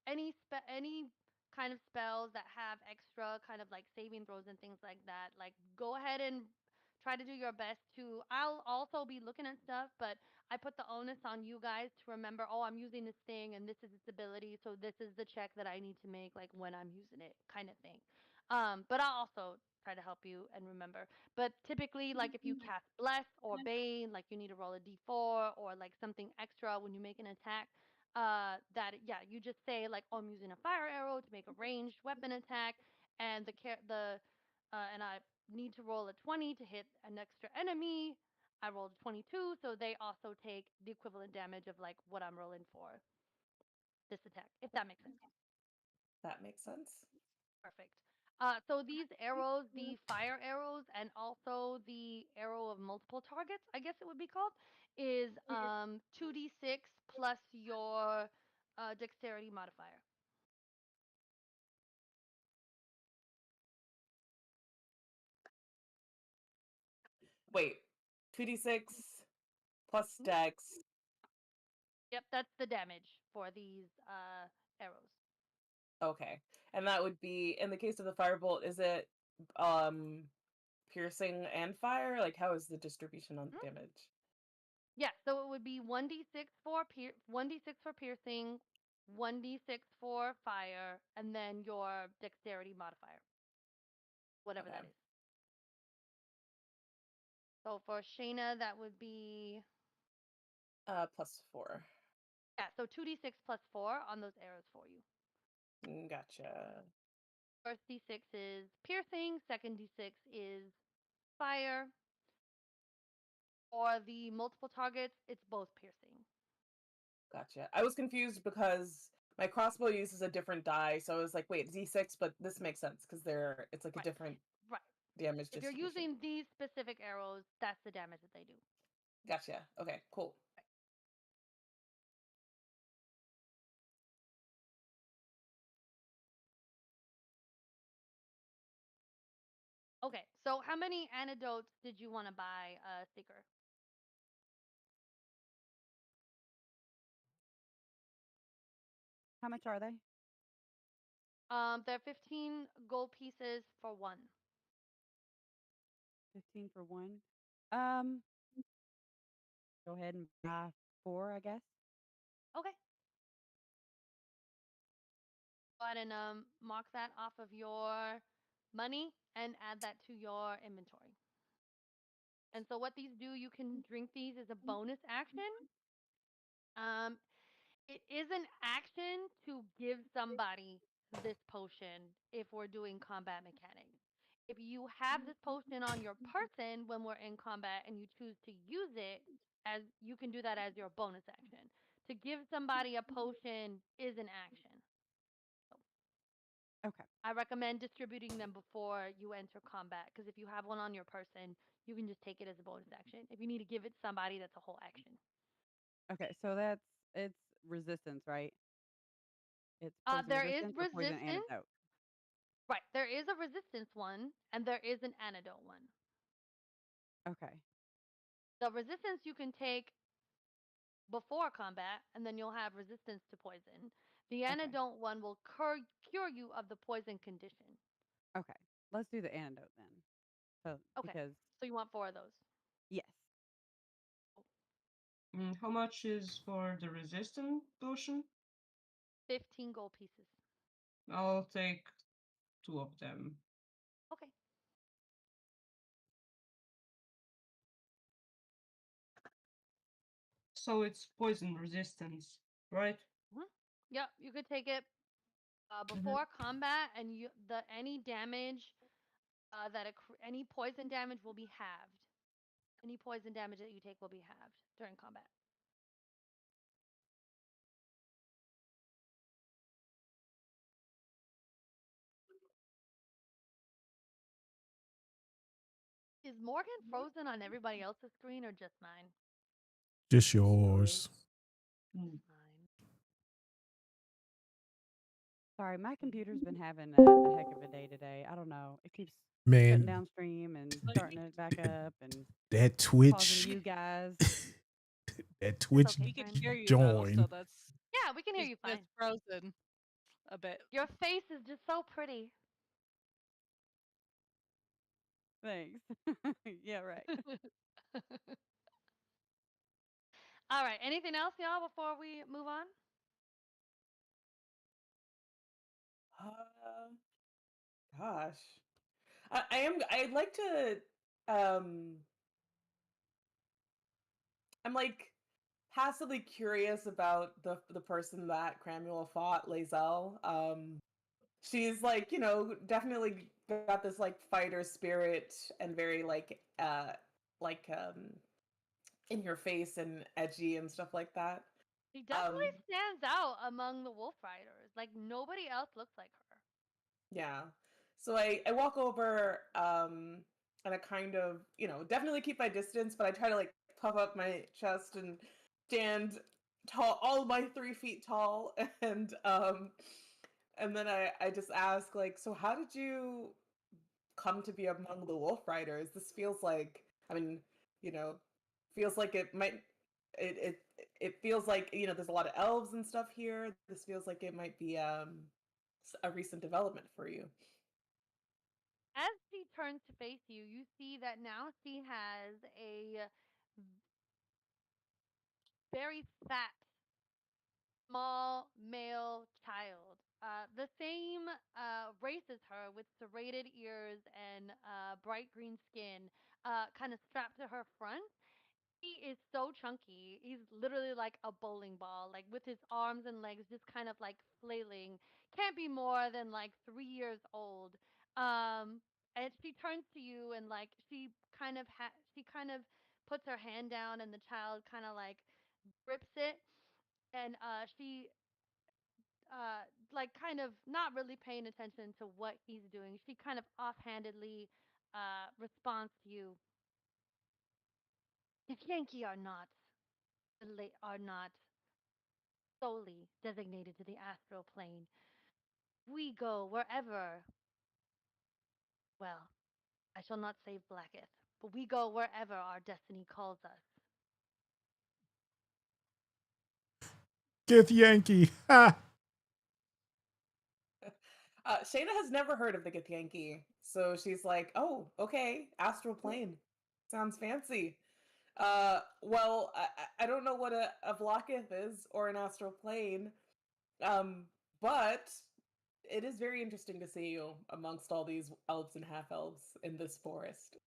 any kind of spells that have extra kind of like saving throws and things like that, like go ahead and try to do your best to. I'll also be looking at stuff, but I put the onus on you guys to remember, oh, I'm using this thing and this is its ability, so this is the check that I need to make like when I'm using it kind of thing. But I'll also try to help you and remember. But typically, like if you cast Bless or Bane, like you need to roll a d4 or like something extra when you make an attack. That yeah, you just say like, oh, I'm using a fire arrow to make a ranged weapon attack, and and I need to roll a 20 to hit an extra enemy. I rolled a 22, so they also take the equivalent damage of like what I'm rolling for this attack, if that makes sense. That makes sense. Perfect. So these arrows, the fire arrows, and also the arrow of multiple targets, I guess it would be called, is 2d6 plus your dexterity modifier. Wait. 2d6 plus Mhm. dex. Yep, that's the damage for these arrows. Okay. And that would be in the case of the firebolt, is it um piercing and fire? Like how is the distribution on Mhm. damage? Yeah, so it would be 1d6 for piercing, 1d6 for fire, and then your dexterity modifier, whatever Okay. that is. So for Shayna, that would be Plus 4. yeah, so 2d6 plus 4 on those arrows for you. Gotcha. First d6 is piercing, second d6 is fire. For the multiple targets, it's both piercing. Gotcha. I was confused because my crossbow uses a different die, so I was like, wait, D6, but this makes sense because it's like a Right. different Right. damage If you're distribution. using these specific arrows, that's the damage that they do. Gotcha. Okay, cool. Right. Okay, so how many antidotes did you want to buy, Seeker? How much are they? They're 15 gold pieces for one. 15 for one. Um, Go ahead and buy 4, I guess. Okay. Go ahead and mark that off of your money and add that to your inventory. And so what these do, you can drink these as a bonus action. Um, it is an action to give somebody this potion if we're doing combat mechanics. If you have this potion on your person when we're in combat and you choose to use it, as you can do that as your bonus action. To give somebody a potion is an action. So Okay. I recommend distributing them before you enter combat because if you have one on your person, you can just take it as a bonus action. If you need to give it to somebody, that's a whole action. Okay. So it's resistance, right? It's poison There is resistance or poison resistance. antidote. Right. There is a resistance one and there is an antidote one. Okay. The resistance you can take before combat and then you'll have resistance to poison. The Okay. antidote one will cure you of the poison condition. Okay. Let's do the antidote then. So Okay. because So you want four of those. yes. How much is for the resistant potion? 15 gold pieces. I'll take 2 of them. Okay. So it's poison resistance, right? Yep, you could take it Mhm. before combat and any damage any poison damage will be halved. Any poison damage that you take will be halved during combat. Is Morgan frozen on everybody else's screen or just mine? Just yours. Mm. Mine. Sorry, my computer's been having a heck of a day today. I don't know. It keeps shutting Man, down stream and starting it back up and that pausing Twitch, you guys. that It's Twitch okay, We could friend. hear you though, join. so that's Yeah, we can hear just you that it's fine. frozen a bit. Your face is just so pretty. Thanks. Yeah, right. All right. Anything else, y'all, before we move on? Uh, gosh. I'd like to um I'm like passively curious about the person that Cramuel fought, Lae'zel. She's like, definitely got this like fighter spirit and very like in your face and edgy and stuff like that. She Um definitely stands out among the wolf riders. Like nobody else looks like her. yeah. So I walk over and I kind of, definitely keep my distance, but I try to like puff up my chest and stand tall, all my 3 feet tall, and then I just ask like, so how did you come to be among the wolf riders? This feels like, I mean, you know, feels like it might it feels like, there's a lot of elves and stuff here. This feels like it might be a recent development for you. As she turns to face you, you see that now she has a very fat, small male child. The same race as her, with serrated ears and bright green skin, kind of strapped to her front. He is so chunky. He's literally like a bowling ball, like with his arms and legs just kind of like flailing. Can't be more than like 3 years old. And she turns to you and like she kind of puts her hand down and the child kind of like grips it and she like kind of not really paying attention to what he's doing. She kind of offhandedly responds to you. If Yankee are not solely designated to the astral plane. We go wherever, well, I shall not say Blacketh, but we go wherever our destiny calls us. Get Yankee. Ha! Shayna has never heard of the Githyanki, so she's like, "Oh, okay, astral plane, sounds fancy." Well, I don't know what a Vlaakith is or an astral plane, but it is very interesting to see you amongst all these elves and half elves in this forest.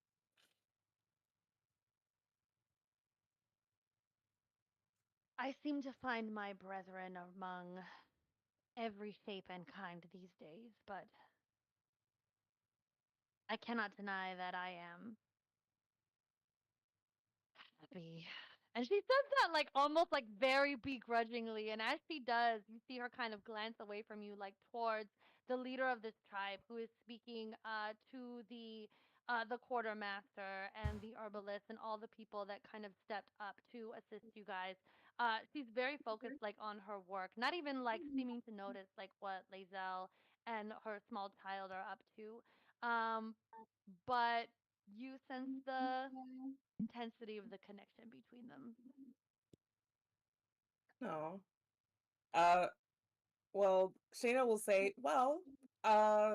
I seem to find my brethren among every shape and kind these days, but I cannot deny that I am happy. And she says that like almost like very begrudgingly. And as she does, you see her kind of glance away from you, like towards the leader of this tribe who is speaking to the quartermaster and the herbalist and all the people that kind of stepped up to assist you guys. She's very focused like on her work, not even like seeming to notice like what Lazel and her small child are up to. But you sense the intensity of the connection between them. No. Uh, well, Shayna will say, well, uh,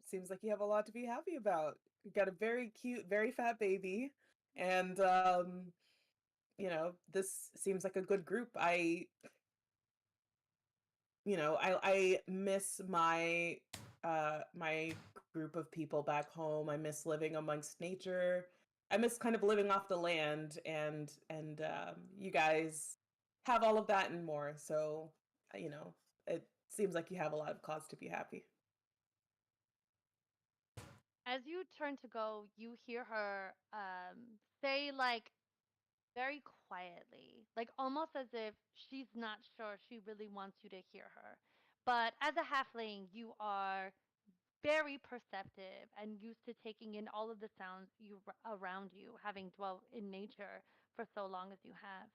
seems like you have a lot to be happy about. You've got a very cute, very fat baby, and this seems like a good group. I miss my group of people back home. I miss living amongst nature. I miss kind of living off the land, and you guys have all of that and more. So, it seems like you have a lot of cause to be happy. As you turn to go, you hear her say, like, very quietly, like almost as if she's not sure she really wants you to hear her. But as a halfling, you are very perceptive and used to taking in all of the sounds around you, having dwelt in nature for so long as you have.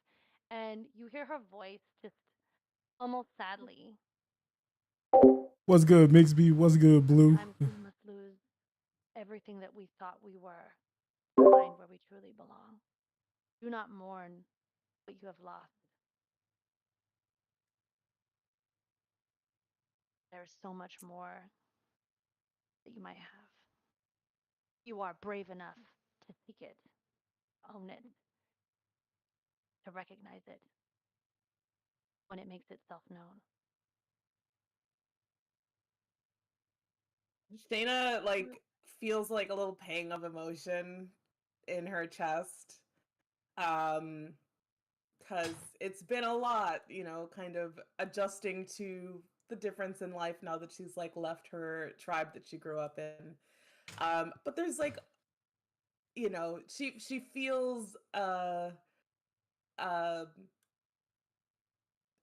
And you hear her voice just almost sadly. What's good, Mixby? What's good, Blue? Sometimes we must lose everything that we thought we were to find where we truly belong. Do not mourn what you have lost. There is so much more that you might have. You are brave enough to seek it, own it, to recognize it when it makes itself known. Shayna feels like a little pang of emotion in her chest. Um because it's been a lot, kind of adjusting to the difference in life now that she's left her tribe that she grew up in. But there's she feels uh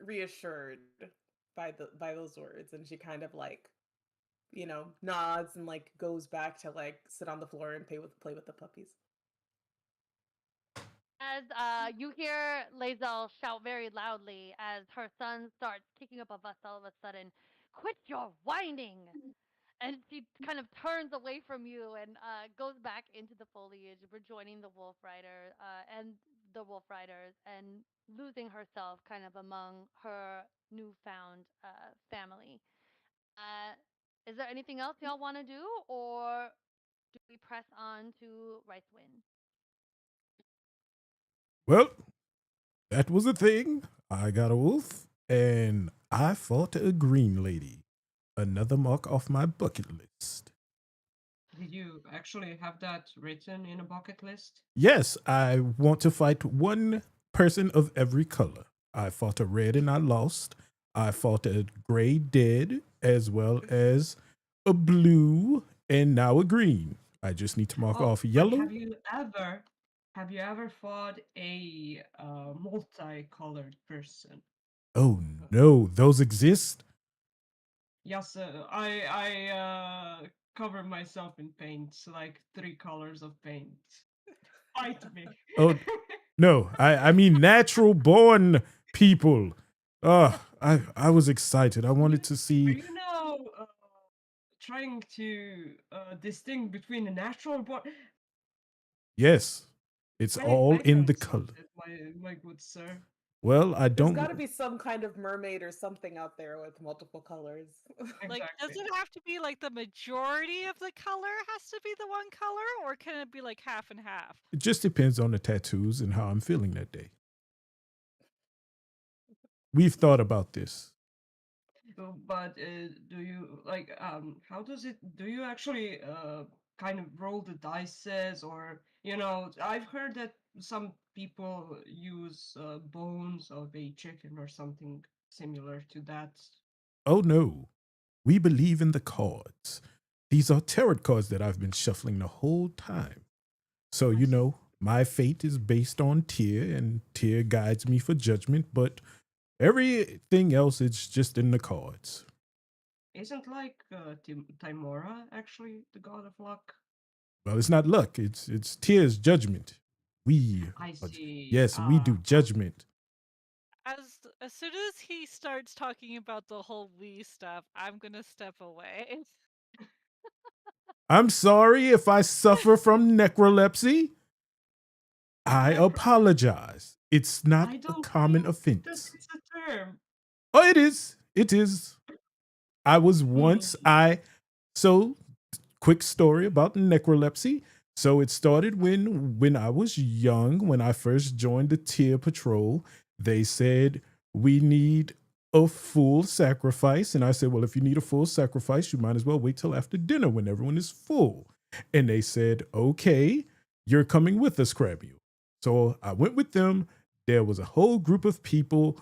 reassured by those words, and she kind of nods and goes back to sit on the floor and play with the puppies. As you hear Lazel shout very loudly as her son starts kicking up a fuss all of a sudden, "Quit your whining!" And she kind of turns away from you and goes back into the foliage, rejoining the wolf rider and the wolf riders, and losing herself kind of among her newfound family. Uh, is there anything else y'all want to do, or do we press on to Rice Wind? Well, that was a thing. I got a wolf, and I fought a green lady. Another mark off my bucket list. Did you actually have that written in a bucket list? Yes, I want to fight one person of every color. I fought a red and I lost. I fought a gray dead, as well as a blue, and now a green. I just need to mark off But yellow. have you ever fought a multicolored person? Oh no, those exist? Yes, I cover myself in paint, like 3 colors of paint. Fight me. Oh no, I mean natural born people. I was excited. I wanted to Are see. you now trying to distinguish between a natural born? Yes, it's all I in the don't see color. that, my good sir. Well, I There's don't. got to be some kind of mermaid or something out there with multiple colors. Like, does Exactly. it have to be like the majority of the color has to be the one color, or can it be like half and half? It just depends on the tattoos and how I'm feeling that day. We've thought about this. but do you like how does it? Do you actually kind of roll the dices, or I've heard that some people use bones of a chicken or something similar to that. Oh no, we believe in the cards. These are tarot cards that I've been shuffling the whole time. So, I see. my fate is based on Tyr, and Tyr guides me for judgment, but everything else is just in the cards. Isn't like Timora actually the god of luck? Well, it's not luck, it's Tyr's judgment. We, I are- see. yes, we do judgment. As soon as he starts talking about the whole we stuff, I'm gonna step away. I'm sorry if I suffer from necrolepsy. I Necro- apologize. It's not I a don't common think that offense. it's a term. Oh, it is. It is. I was once Hmm. I so quick story about necrolepsy. So it started when I was young, when I first joined the Tier Patrol. They said we need a full sacrifice, and I said, well, if you need a full sacrifice, you might as well wait till after dinner when everyone is full. And they said, okay, you're coming with us, Cramuel. So I went with them. There was a whole group of people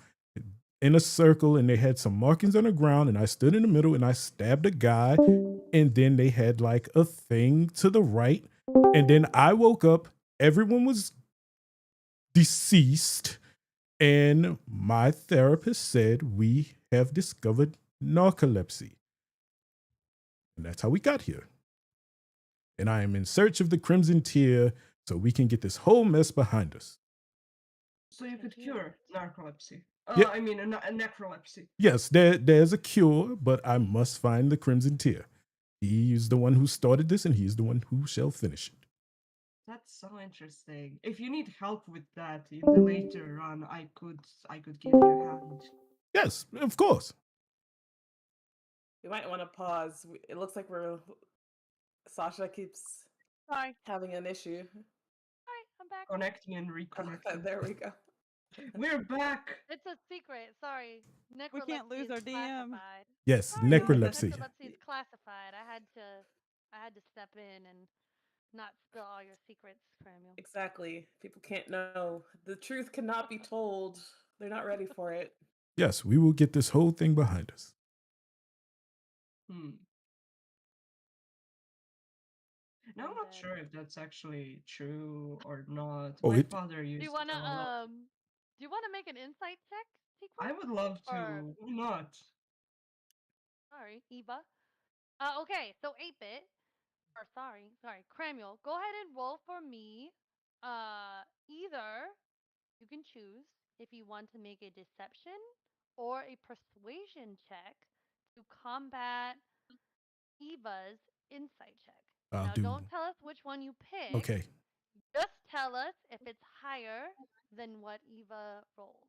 in a circle, and they had some markings on the ground, and I stood in the middle and I stabbed a guy, and then they had like a thing to the right, and then I woke up, everyone was deceased, and my therapist said we have discovered narcolepsy, and that's how we got here. And I am in search of the Crimson Tear so we can get this whole mess behind us. So you Can't could do cure that. narcolepsy. Yeah, I mean a necrolepsy. yes, there's a cure, but I must find the Crimson Tear. He is the one who started this, and he is the one who shall finish it. That's so interesting. If you need help with that in the later run, I could give you a hand. Yes, of course. You might want to pause. It looks like we're Sasha keeps Sorry. having an issue. Sorry, I'm back. Connecting and reconnecting. There we go. We're back. It's a secret. Sorry. We can't Necrolepsy lose is our DM. classified. Yes, Sorry, guys. necrolepsy. Necrolepsy is classified. I had to step in and not spill all your secrets, Cramuel. Exactly. People can't know. The truth cannot be told. They're not ready for it. Yes, we will get this whole thing behind us. Hmm. Now I'm I'm not dead. sure if that's actually true or not. Oh, My it. father Do you used to wanna tell a lot. do you wanna make an insight check, I Sequel? would love Or to. Why not? sorry, Eva. Okay, so 8-bit. Or sorry, Cramuel. Go ahead and roll for me. Either you can choose if you want to make a deception or a persuasion check to combat Eva's insight check. I'll Now, do. don't tell us which one you pick. Okay. Just tell us if it's higher than what Eva rolled.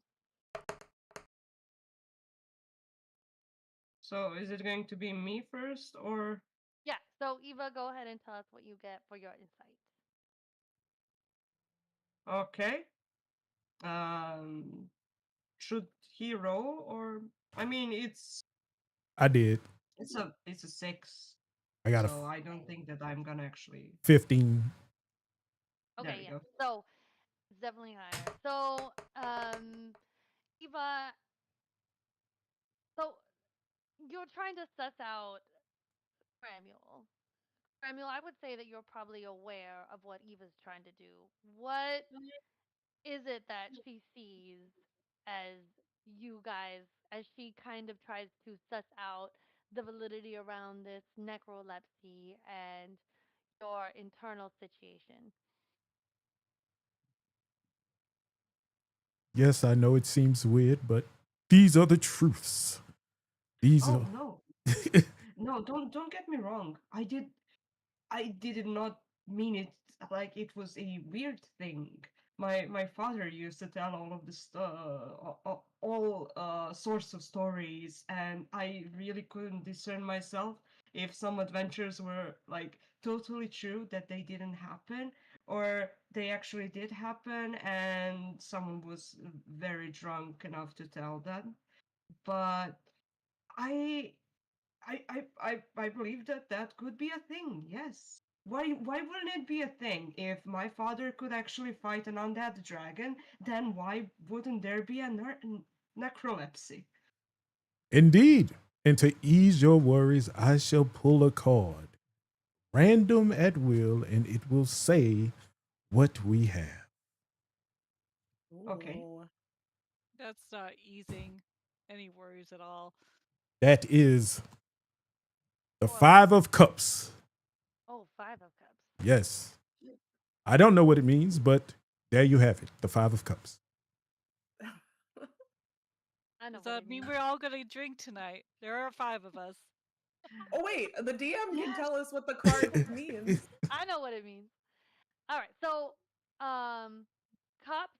So is it going to be me first or Yeah, so Eva, go ahead and tell us what you get for your insight. okay? Um, should he roll or I mean I did. it's a 6. I got a So I don't think that I'm gonna actually 15. there Okay, we yeah. go. So it's definitely higher. So, Eva, so you're trying to suss out Cramuel. Cramuel, I would say that you're probably aware of what Eva's trying to do. What is it that she sees as you guys, as she kind of tries to suss out the validity around this necrolepsy and your internal situation? Yes, I know it seems weird, but these are the truths. These Oh are. no. No, don't get me wrong. I did not mean it like it was a weird thing. My father used to tell all of this all sorts of stories, and I really couldn't discern myself if some adventures were like totally true that they didn't happen, or they actually did happen and someone was very drunk enough to tell them. But I I believe that that could be a thing. Yes. Why wouldn't it be a thing? If my father could actually fight an undead dragon, then why wouldn't there be a necrolepsy? Indeed. And to ease your worries, I shall pull a card, random at will, and it will say what we have. Okay. Ooh. That's not easing any worries at all. That is the Or Five of Cups. oh, five of cups. Yes. I don't know what it means, but there you have it. The Five of Cups. I know Does what it that mean means. we're all gonna drink tonight? There are five of us. Oh wait, the DM can Yes. tell us what the card means. I know what it means. All right. So, cups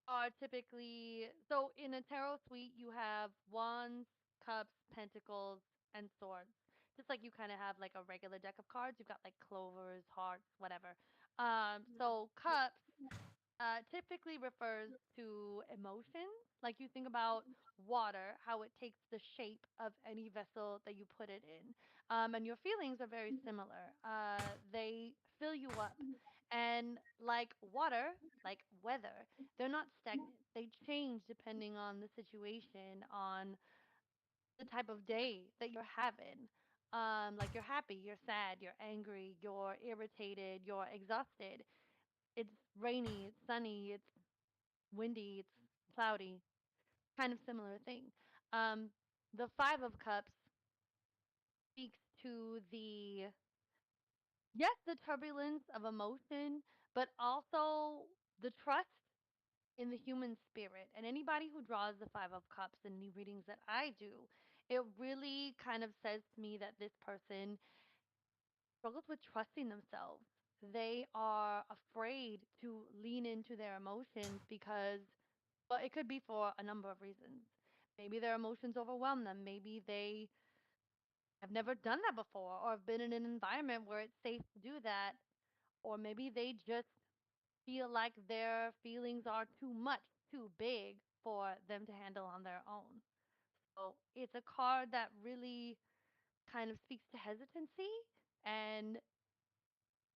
are typically so in a tarot suite you have wands, cups, pentacles, and swords. Just like you kind of have like a regular deck of cards, you've got like clovers, hearts, whatever. So cups typically refers to emotions. Like you think about water, how it takes the shape of any vessel that you put it in. And your feelings are very similar. They fill you up. And like water, like weather, they're not stagnant. They change depending on the situation, on the type of day that you're having. Like you're happy, you're sad, you're angry, you're irritated, you're exhausted. It's rainy, it's sunny, it's windy, it's cloudy, kind of similar thing. Um, the Five of Cups speaks to the, yes, the turbulence of emotion, but also the trust in the human spirit. And anybody who draws the Five of Cups in the readings that I do, it really kind of says to me that this person struggles with trusting themselves. They are afraid to lean into their emotions because, well, it could be for a number of reasons. Maybe their emotions overwhelm them. Maybe they have never done that before or have been in an environment where it's safe to do that. Or maybe they just feel like their feelings are too much, too big for them to handle on their own. So it's a card that really kind of speaks to hesitancy and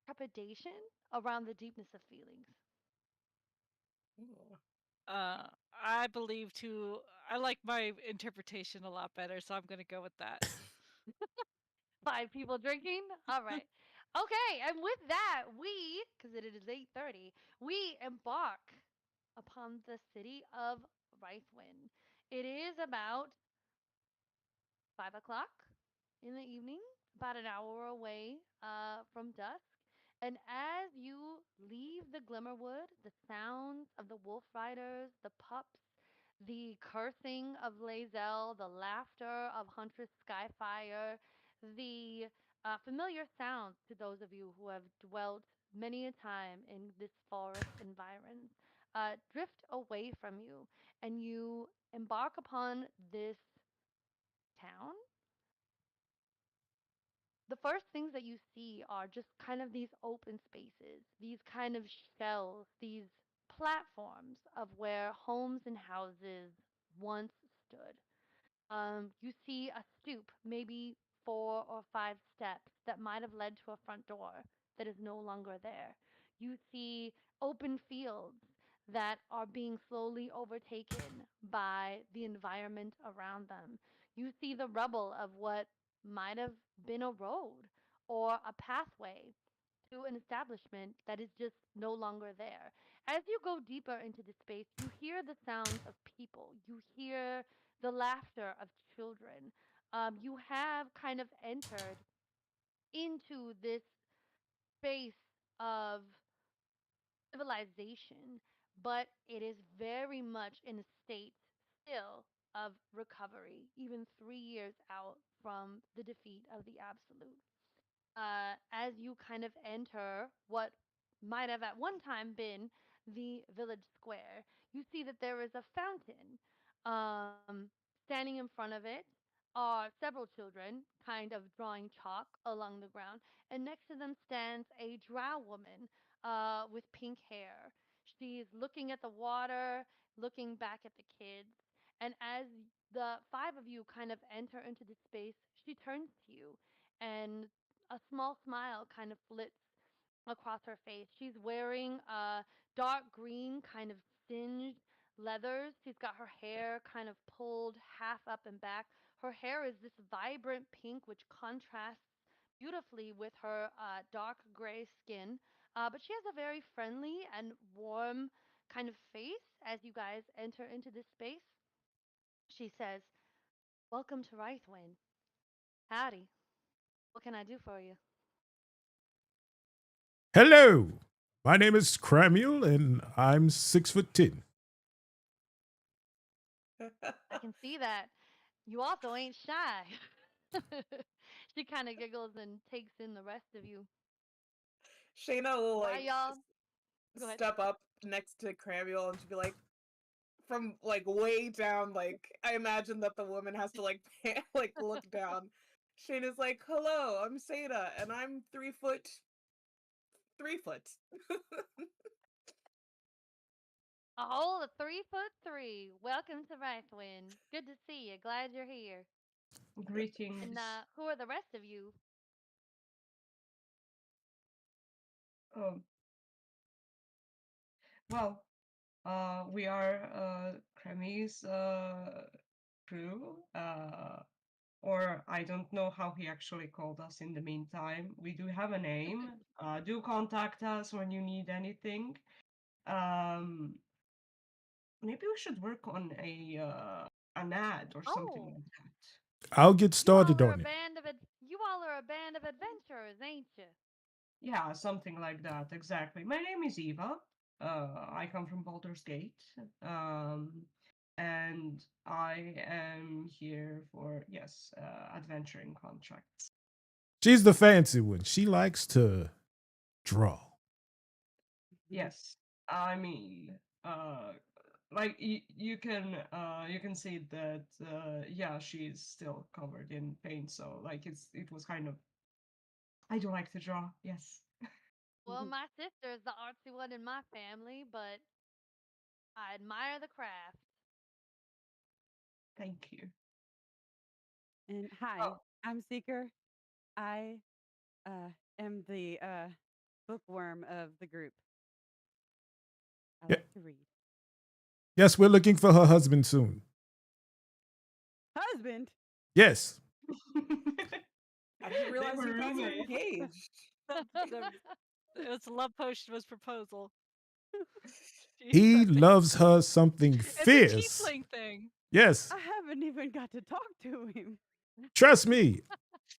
trepidation around the deepness of feelings. Ooh. Uh, I believe too. I like my interpretation a lot better, so I'm gonna go with that. Five people drinking. All right. Okay, and with that, we, because it is 8:30, we embark upon the city of Ricewind. It is about 5 o'clock in the evening, about an hour away from dusk. And as you leave the Glimmerwood, the sounds of the wolf riders, the pups, the cursing of Lae'zel, the laughter of Huntress Skyfire, the familiar sounds to those of you who have dwelt many a time in this forest environment, drift away from you, and you embark upon this town. The first things that you see are just kind of these open spaces, these kind of shells, these platforms of where homes and houses once stood. You see a stoop, maybe 4 or 5 steps that might have led to a front door that is no longer there. You see open fields that are being slowly overtaken by the environment around them. You see the rubble of what might have been a road or a pathway to an establishment that is just no longer there. As you go deeper into the space, you hear the sounds of people. You hear the laughter of children. You have kind of entered into this space of civilization, but it is very much in a state still of recovery, even 3 years out from the defeat of the Absolute. As you kind of enter what might have at one time been the village square, you see that there is a fountain. Standing in front of it are several children, kind of drawing chalk along the ground, and next to them stands a drow woman with pink hair. She's looking at the water, looking back at the kids, And as the five of you kind of enter into the space, she turns to you, and a small smile kind of flits across her face. She's wearing dark green, kind of singed leathers. She's got her hair kind of pulled half up and back. Her hair is this vibrant pink, which contrasts beautifully with her dark gray skin. But she has a very friendly and warm kind of face as you guys enter into this space. She says, "Welcome to Rythwind. Howdy. What can I do for you?" Hello, my name is Cramuel, and I'm 6'10". I can see that. You also ain't shy. She kind of giggles and takes in the rest of you. Shayna will Why like y'all? Go ahead. step up next to Cramuel and she'll be like, from like way down, like I imagine that the woman has to like like look down. Shayna's like, "Hello, I'm Seda, and I'm 3 foot, 3 foot." A whole of 3'3". Welcome to Rythwind. Good to see you. Glad you're here. And Greetings. who are the rest of you? Um, well, we are Kremi's crew. Or I don't know how he actually called us in the meantime. We do have a name. Do contact us when you need anything. Um, maybe we should work on an ad or something Oh, like that. I'll get started on it. You all are a band of adventurers, ain't you? Yeah, something like that. Exactly. My name is Eva. I come from Baldur's Gate. Um, and I am here for yes, adventuring contracts. She's the fancy one. She likes to draw. Yes, I mean, uh, like you can see that yeah, she's still covered in paint, so like it was kind of I do like to draw. Yes, Well, my sister is the artsy one in my family, but I admire the craft. thank you. And hi, Oh, I'm Seeker. I uh, am the bookworm of the group. I Yeah. like to read. Yes, we're looking for her husband soon. Husband? Yes, I didn't they realize were you guys were roommates. engaged. It was a love potion was proposal. he Jesus. loves her something It's a fierce. tiefling thing. Yes, I haven't even got to talk to him. trust me,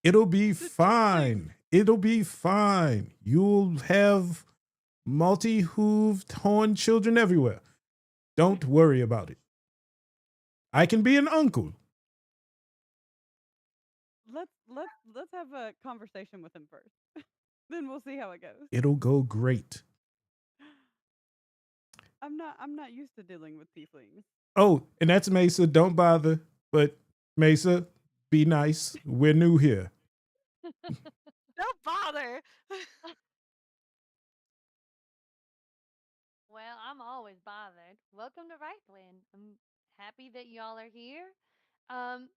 it'll be It's a tiefling. fine. It'll be fine. You'll have multi-hooved horned children everywhere. Don't worry about it. I can be an uncle. Let's have a conversation with him first. Then we'll see how it goes. It'll go great. I'm not used to dealing with tieflings. Oh, and that's Mesa. Don't bother. But Mesa, be nice. We're new here. Don't bother. Well, I'm always bothered. Welcome to Rythwind. I'm happy that y'all are here. Um,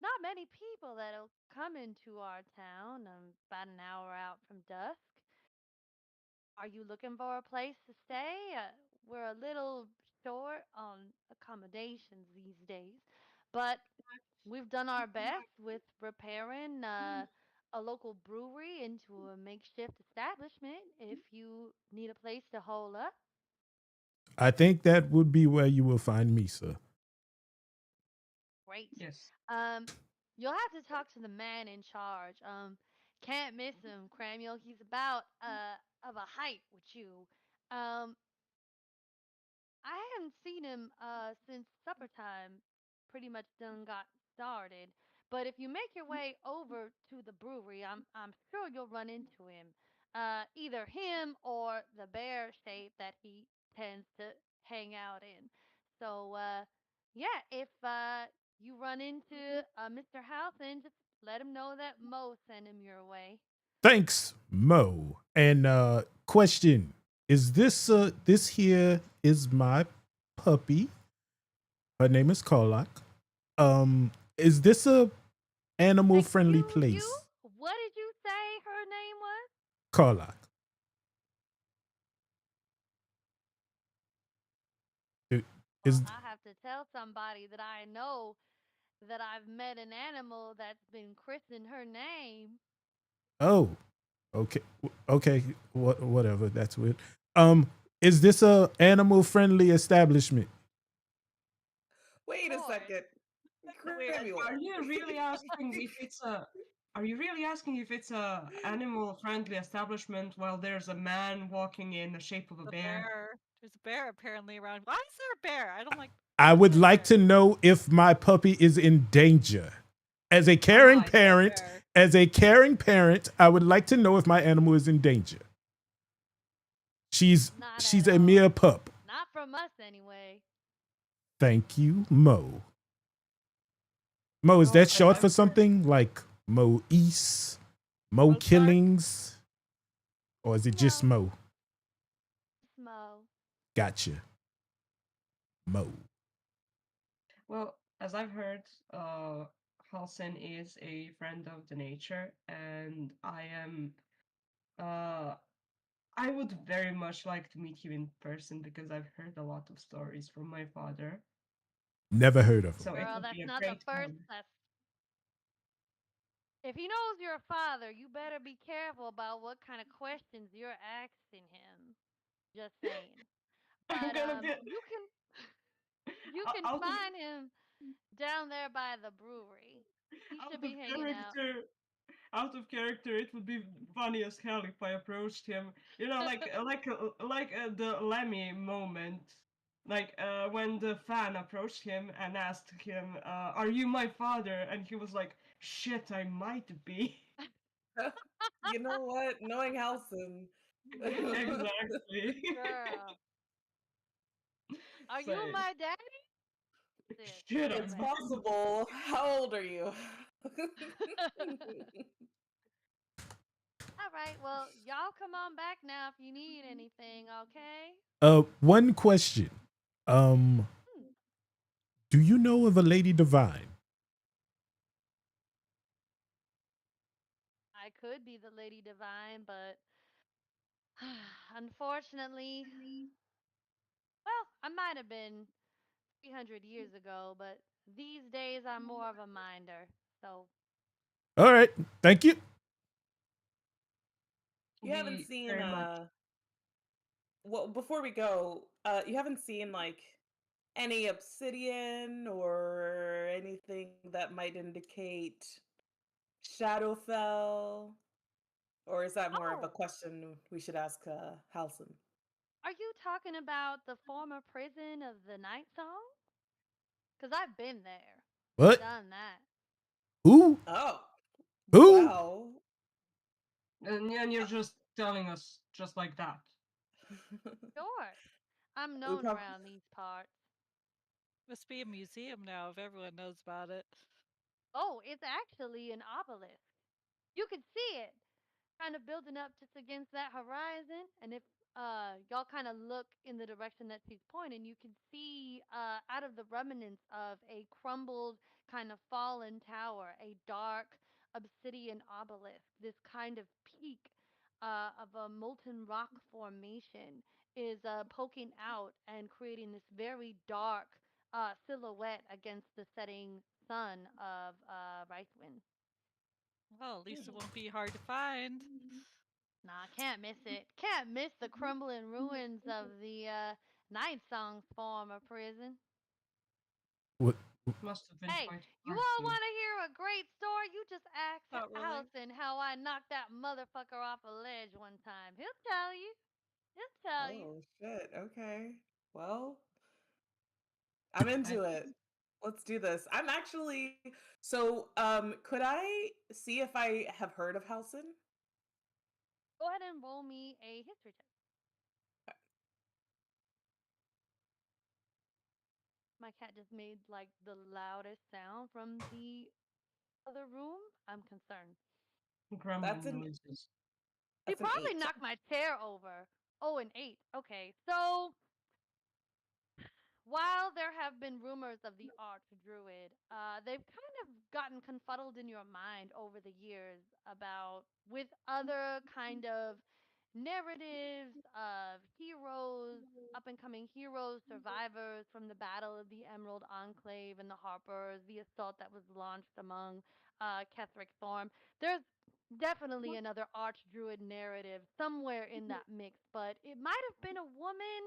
Not many people that'll come into our town. About an hour out from dusk. Are you looking for a place to stay? We're a little short on accommodations these days, but we've done our best with repairing a local brewery into a makeshift establishment. If you need a place to hole up, I think that would be where you will find Misa. great. Yes. Um, you'll have to talk to the man in charge. Can't miss him, Cramuel. He's about of a height with you. Um, I haven't seen him since supper time pretty much done got started. But if you make your way over to the brewery, I'm sure you'll run into him. Either him or the bear shape that he tends to hang out in. So yeah, if you run into Mr. Housen, just let him know that Mo sent him your way. Thanks, Mo. And question: Is this here is my puppy? Her name is Karlak. Is this a animal friendly Excuse you? place? What did you say her name was? Karlak. I- Well, Is I have to tell somebody that I know that I've met an animal that's been christened her name. oh, okay, okay, whatever. That's weird. Is this a animal friendly establishment? Wait a Sure. second. Weird. Cramuel. Are you really asking if it's a? Are you really asking if it's a animal-friendly establishment while there's a man walking in the shape of a The bear? bear. There's a bear apparently around. Why is there a bear? I don't like. I Why is would there a like bear? to know if my puppy is in danger. As a Oh caring my god. parent, Bear. I would like to know if my animal is in danger. She's Not at she's a all. mere pup. Not from us, anyway. Thank you, Mo. Mo, is Well, that as short I've for heard, something like Mo East, Mo Mozart? Killings, or is it just No, Mo? Smo. Gotcha, Mo. as I've heard, uh, Halsen is a friend of the nature, and uh, I would very much like to meet him in person because I've heard a lot of stories from my father. Never heard of him. So it Girl, would be that's a not the great first. honor. That's if he knows you're a father, you better be careful about what kind of questions you're asking him. Just saying. I'm But gonna be you can out of find him down there by the brewery. He should out be of hanging out. character. Out of character, it would be funny as hell if I approached him. You know, like the Lemmy moment, when the fan approached him and asked him, "Are you my father?" And he was like, "Shit, I might be." You know what? Knowing Halson. Exactly. Girl, are So you my daddy? Sis, shit, I no It's might way. be. possible. How old are you? All right, well, y'all come on back now if you need anything, okay? One question. Um, Hmm. do you know of a Lady Divine? I could be the Lady Divine, but unfortunately, well, I might have been 300 years ago, but these days I'm more of a minder. So, All right, thank you. You haven't We seen very much. well, before we go, you haven't seen like any obsidian or anything that might indicate Shadowfell? Or is that more of a oh, question we should ask Halson? are you talking about the former prison of the Night Song? Because I've been there, What? done that. Who? Oh, Who? wow. And you're just telling us just like that. Sure, I'm we known probably around these parts. Must be a museum now if everyone knows about it. Oh, it's actually an obelisk. You can see it kind of building up just against that horizon. And if y'all kind of look in the direction that she's pointing, you can see out of the remnants of a crumbled, kind of fallen tower, a dark obsidian obelisk. This kind of peak of a molten rock formation is poking out and creating this very dark silhouette against the setting sun of Rythwin. Well, at least it won't be hard to find. Nah, can't miss it. Can't miss the crumbling ruins of the Night Song's former prison. What? Must have been Hey, quite you hard all to. want to hear a great story? You just ask Not really. Allison how I knocked that motherfucker off a ledge one time. He'll tell you. He'll tell you. Oh shit. Okay. Well, I'm I into it. Let's do this. I'm actually could I see if I have heard of Halson? Go ahead and roll me a history check. My cat just made like the loudest sound from the other room. I'm concerned. That's grumbling an noises. He that's an probably 8. knocked my chair over. Oh, an eight. Okay, so while there have been rumors of the archdruid, they've kind of gotten confuddled in your mind over the years about with other kind of narratives of heroes, up and coming heroes, survivors from the Battle of the Emerald Enclave and the Harpers, the assault that was launched among Ketheric Thorm. There's definitely another archdruid narrative somewhere in that mix, but it might have been a woman.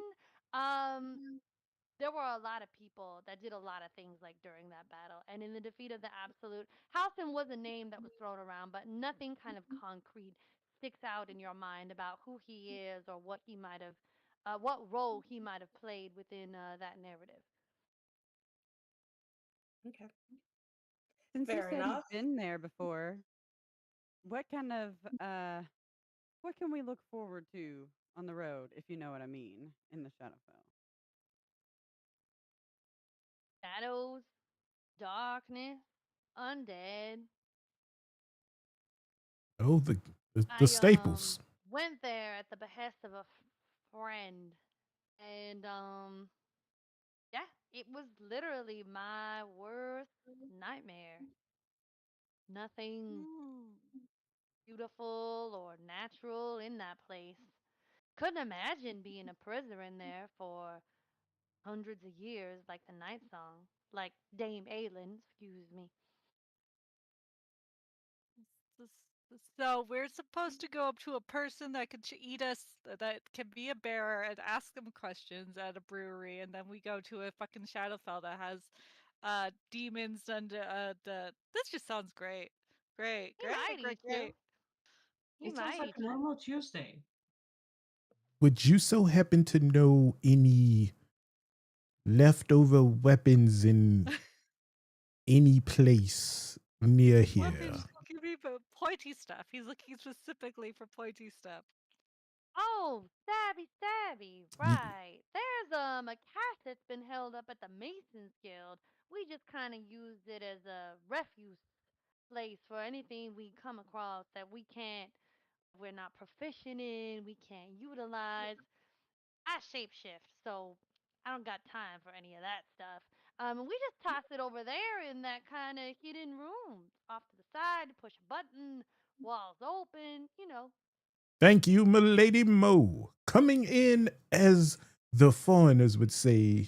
There were a lot of people that did a lot of things like during that battle, and in the defeat of the absolute, Halson was a name that was thrown around, but nothing kind of concrete sticks out in your mind about who he is or what he might have what role he might have played within that narrative. Okay. Since you Fair said he's enough. been there before, what kind of what can we look forward to on the road, if you know what I mean, in the Shadowfell? Shadows, darkness, undead. Oh, the I staples. went there at the behest of a friend, and yeah, it was literally my worst nightmare. Nothing Mm. beautiful or natural in that place. Couldn't imagine being a prisoner in there for hundreds of years like the Night Song, like Dame Aelin, excuse me. So we're supposed to go up to a person that could eat us, that can be a bearer, and ask them questions at a brewery, and then we go to a fucking Shadowfell that has demons and the. This just sounds great, great, He great, might great, eat you. great. He It sounds might like eat a you. normal Tuesday. Would you so happen to know any leftover weapons in any place near here? Weapons give me pointy stuff. He's looking specifically for pointy stuff. Oh, stabby, stabby. Y- Right. There's a cache that's been held up at the Masons Guild. We just kind of used it as a refuse place for anything we come across that we're not proficient in, we can't utilize. I shapeshift, so I don't got time for any of that stuff. We just toss it over there in that kind of hidden room, off to the side, push a button, walls open, you know. Thank you, milady Mo. Coming in as the foreigners would say,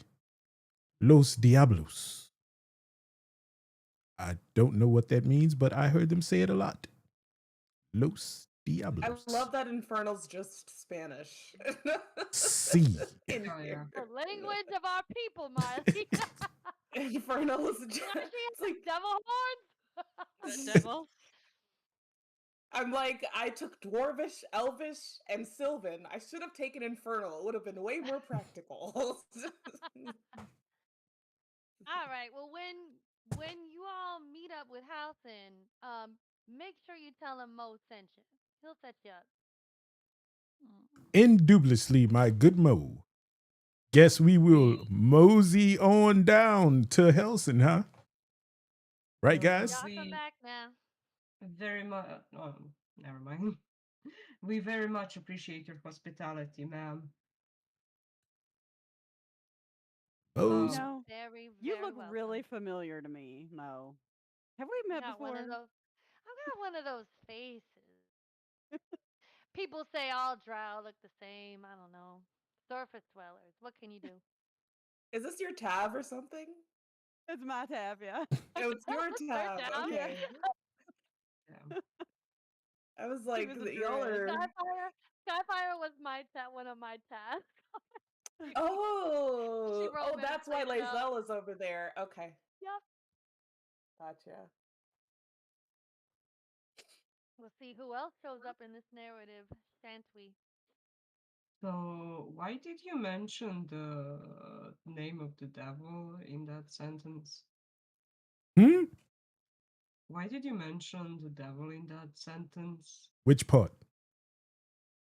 Los Diablos. I don't know what that means, but I heard them say it a lot. Los I Diablos. love that Infernal's just Spanish. See. In Oh, here. yeah. The language of our people, Miley. Infernal is just Does she it's have like devil horns? The devil. I'm like, I took Dwarvish, Elvish, and Sylvan. I should have taken Infernal. It would have been way more practical. All right. Well, when you all meet up with Halson, make sure you tell him Mo sent you. He'll set you up. Indubitably, my good Mo. Guess we will mosey on down to Helson, huh? Right, guys? Y'all come We back now. very much. Oh, never mind. We very much appreciate your hospitality, ma'am. You Mos- know, Very, you very look really welcome. familiar to me, Mo. Have we I met got one of before? those. I got one of those faces. People say all drow look the same. I don't know. Surface dwellers. What can you do? Is this your tab or something? It's my tab, yeah. Oh, it's your Third tab. down. Yeah. Okay. Yeah. I was She like, was a y'all druid. are. Skyfire was my one of my tasks. She Oh, wrote oh, me a that's why place out. Lae'zel is over there. Okay, Yep. gotcha. We'll see who else shows up in this narrative, shan't we? So, why did you mention the name of the devil in that sentence? Hmm? Why did you mention the devil in that sentence? Which part?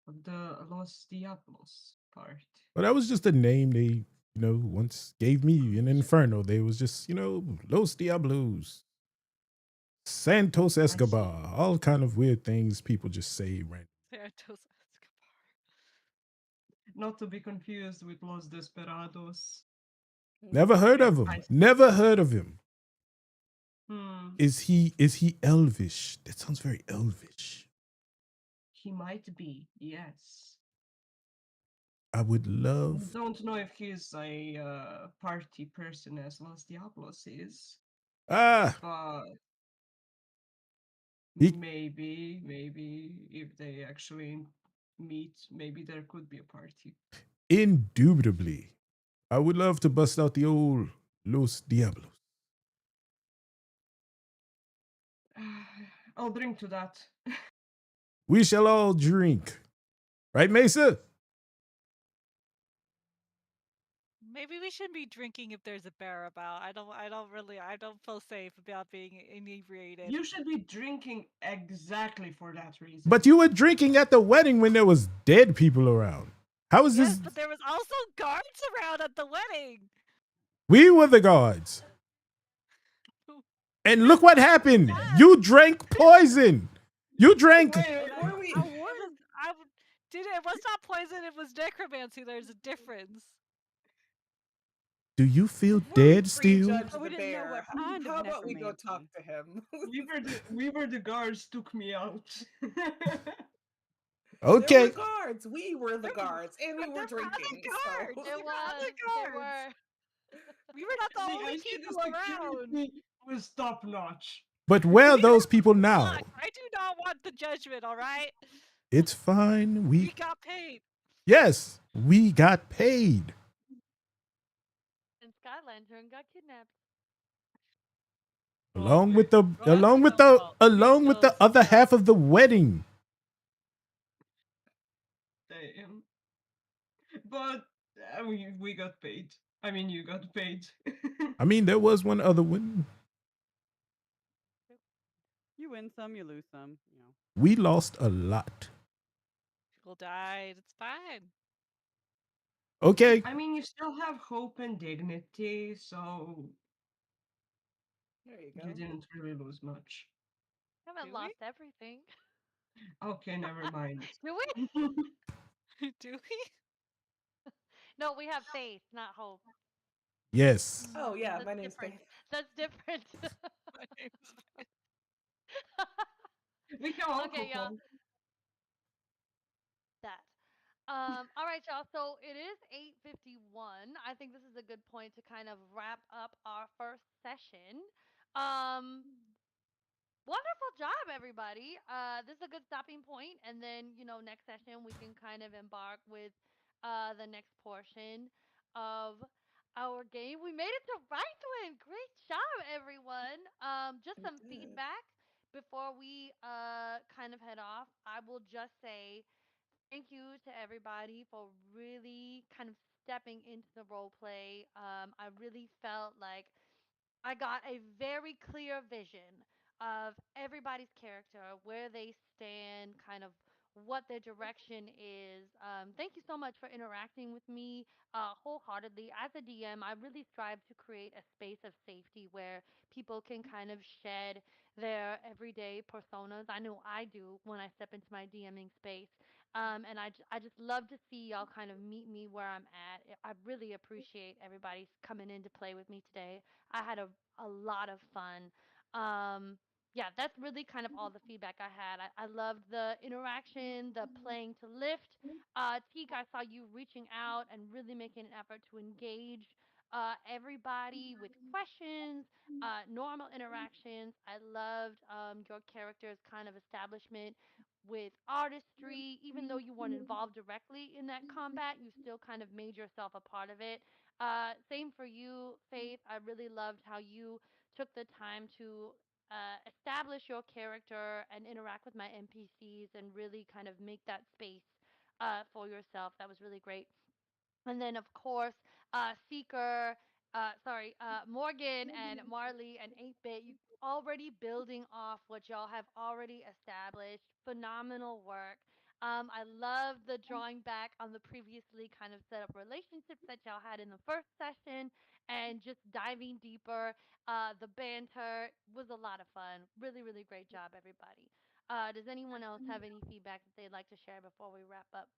The Los Diablos part. Well, that was just a name they, once gave me in Inferno. They was just, Los Diablos, Santos I see. Escobar, all kind of weird things people just say random. Santos Escobar. Not to be confused with Los Desperados. Never heard Yeah, of him. I Never heard of him. hmm, Is he elvish? That sounds very elvish. he might be, yes. I would love. Don't know if he's a party person as Los Diablos is, Ah, but he maybe if they actually meet, maybe there could be a party. indubitably. I would love to bust out the old Los Diablos. I'll drink to that. We shall all drink. Right, Mesa? Maybe we shouldn't be drinking if there's a bear about. I don't feel safe about being inebriated. You should be drinking exactly for that reason. But you were drinking at the wedding when there was dead people around. How is Yes, this? but there was also guards around at the wedding. We were the guards. And look what happened. You drank poison. You drank. Wait, before we It was not poison, it was necromancy. There's a difference. Do you feel Before we dead still? prejudge But we the didn't know bear, what kind of how about we go talk necromancy. to him? we were the guards took me out. There were Okay. guards. We were the guards, and we But were there were other drinking. guards. So There There were other was. There guards. were. We were not the The only idea people the around. security was top notch. But where are We those don't people want the now? luck. I do not want the judgment, all right? It's fine. We got paid. Yes, we got paid. And Sky Lantern got kidnapped. Along Okay. with the Well, that's along with Rachel's the fault. along with the Rachel's other fault. half of the wedding. Damn. But we got paid. I mean, you got paid. I mean, there was one other one. You win some, you lose some. You know. We lost a lot. People died. It's fine. Okay. I mean, you still have hope and dignity, so there you you go. didn't really lose much. Haven't Do we? lost everything. Okay, never mind. Do we? Do we? No, we have faith, not hope. Yes. Oh yeah, That's my name's different. Faith. That's different. My name's We have Okay, y'all. alcohol. That. All right, y'all. So it is 8:51. I think this is a good point to kind of wrap up our first session. Um, Wonderful job, everybody. This is a good stopping point, and then next session we can kind of embark with the next portion of our game. We made it to right one. Great job, everyone. Just We some did. feedback before we kind of head off. I will just say thank you to everybody for really kind of stepping into the role play. I really felt like I got a very clear vision of everybody's character, where they stand, kind of what their direction is. Thank you so much for interacting with me wholeheartedly. As a DM, I really strive to create a space of safety where people can kind of shed their everyday personas. I know I do when I step into my DMing space. And I just love to see y'all kind of meet me where I'm at. I really appreciate everybody coming in to play with me today. I had a lot of fun. Yeah, that's really kind of all the feedback I had. I loved the interaction, the playing to lift. Teak, I saw you reaching out and really making an effort to engage everybody with questions, normal interactions. I loved your character's kind of establishment with artistry. Even though you weren't involved directly in that combat, you still kind of made yourself a part of it. Same for you, Faith. I really loved how you took the time to establish your character and interact with my NPCs and really kind of make that space for yourself. That was really great. And then, of course, Seeker, Morgan and Marley and 8-Bit, you already building off what y'all have already established. Phenomenal work. I love the drawing back on the previously kind of set up relationships that y'all had in the first session and just diving deeper. The banter was a lot of fun. Really, really great job, everybody. Does anyone else have any feedback that they'd like to share before we wrap up?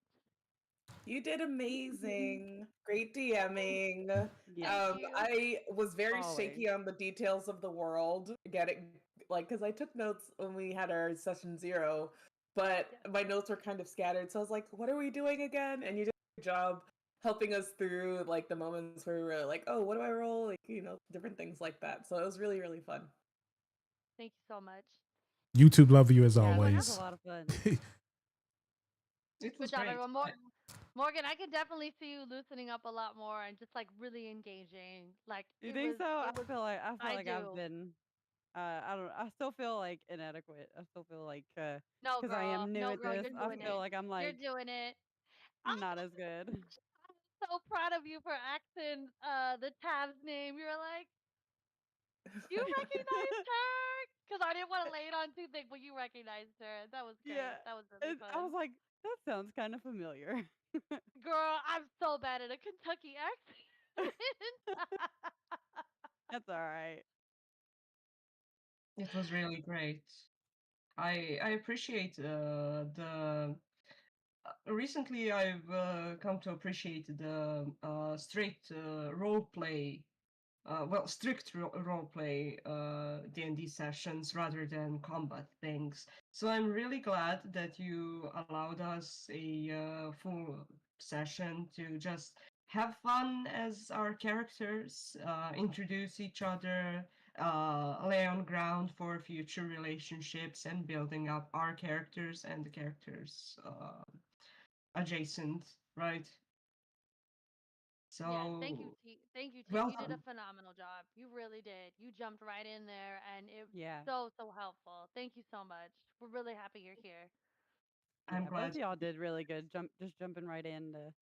You did amazing. Great DMing. Yes, Thank you. I was very always. shaky on the details of the world, getting like because I took notes when we had our session 0, but Yes. my notes were kind of scattered. So I was like, "What are we doing again?" And you did a good job helping us through like the moments where we were like, "Oh, what do I roll?" Like different things like that. So it was really really fun. Thank you so much. YouTube love you as Yeah, Anyone this was else? a always. lot of fun. It Good was job, great. everyone. Morgan, I can definitely see you loosening up a lot more and just like really engaging. Like You think so? it was I feel I like I've do. been I don't I still feel like inadequate. I still feel like No, cuz I girl. am new No, at girl, this, you're I doing feel it. like I'm You're like doing it. not as good. I'm so proud of you for accent the Tab's name. You're like, you recognized her? Because I didn't want to lay it on too thick, but you recognized her. That was Yeah. great. That was really I was fun. like that sounds kind of familiar. Girl, I'm so bad at a Kentucky accent. That's all right. It was really great. I appreciate the recently I've come to appreciate the straight role play, well, strict role play D&D sessions rather than combat things. So I'm really glad that you allowed us a full session to just have fun as our characters, introduce each other, lay on ground for future relationships, and building up our characters and the characters adjacent, right? Yes, thank you, So, T. Thank you, Tim. You did a welcome. phenomenal job. You really did. You jumped right in there, and it Yeah. so helpful. Thank you so much. We're really happy you're here. I'm Yeah, both of glad. y'all did really good. Just jumping right into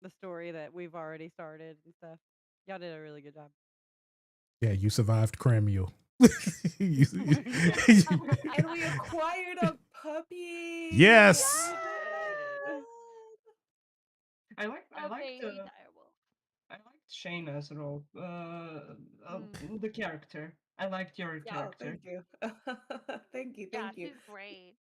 the story that we've already started and stuff. Y'all did a really good job. Yeah, you survived Cramuel. Yes. And we acquired a puppy. Yes. We did. I A liked baby direwolf. I liked Shayna's role, Mm. the character. I liked your Yeah, Oh, character. thank you. Thank you. yeah, Thank you. she's great.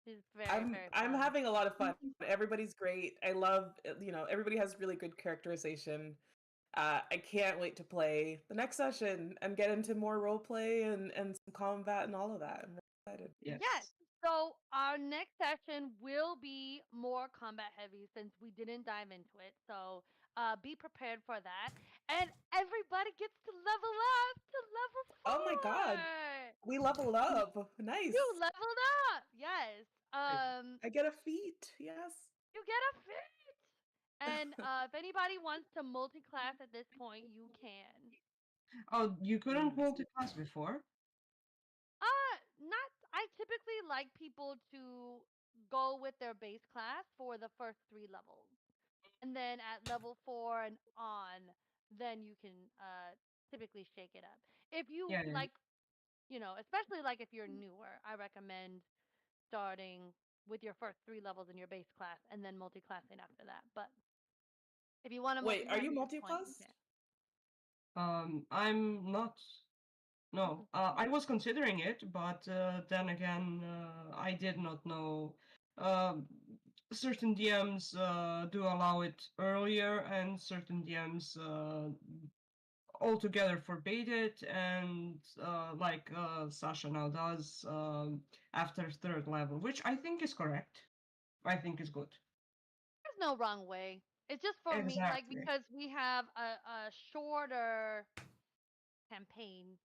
She's very very I'm fun. having a lot of fun. Everybody's great. I love, everybody has really good characterization. I can't wait to play the next session and get into more role play and some combat and all of that. I'm really excited. Yes. Yes. So our next session will be more combat heavy since we didn't dive into it. So be prepared for that. And everybody gets to level up to level Oh my god, 4. we leveled up. You Nice. leveled up. Yes. Great. I get a feat. Yes. You get a feat. And if anybody wants to multi-class at this point, you can. Oh, you couldn't Mm. multiclass before? Not. I typically like people to go with their base class for the first 3 levels, and then at level 4 and on, then you can typically shake it up. If you Yeah, yeah. like, especially like if you're newer, I recommend starting with your first 3 levels in your base class and then multi-classing after that. But if you want to Wait, are multi-class you at this point, you multi-class? can. I'm not. Mm-mm. No, I was considering it, but then again, I did not know. Um, certain DMs do allow it earlier, and certain DMs altogether forbade it, and like Sasha now does after third level, which I think is correct. I think is good. There's no wrong way. It's just for me, like Exactly. because we have a shorter campaign.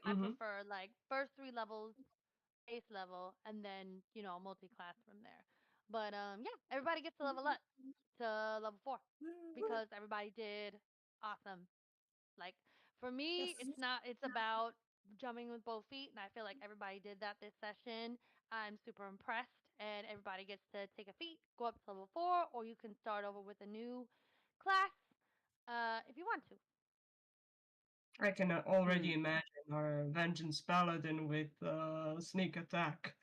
I Mm-hmm. prefer like first 3 levels, base level, and then multi-class from there. But yeah, everybody gets to level up to level 4 because everybody did awesome. Like for Yes. me, it's about jumping with both feet, and I feel like everybody did that this session. I'm super impressed, and everybody gets to take a feat, go up to level 4, or you can start over with a new class if you want to. I can already Mm. imagine our Vengeance Paladin with sneak attack.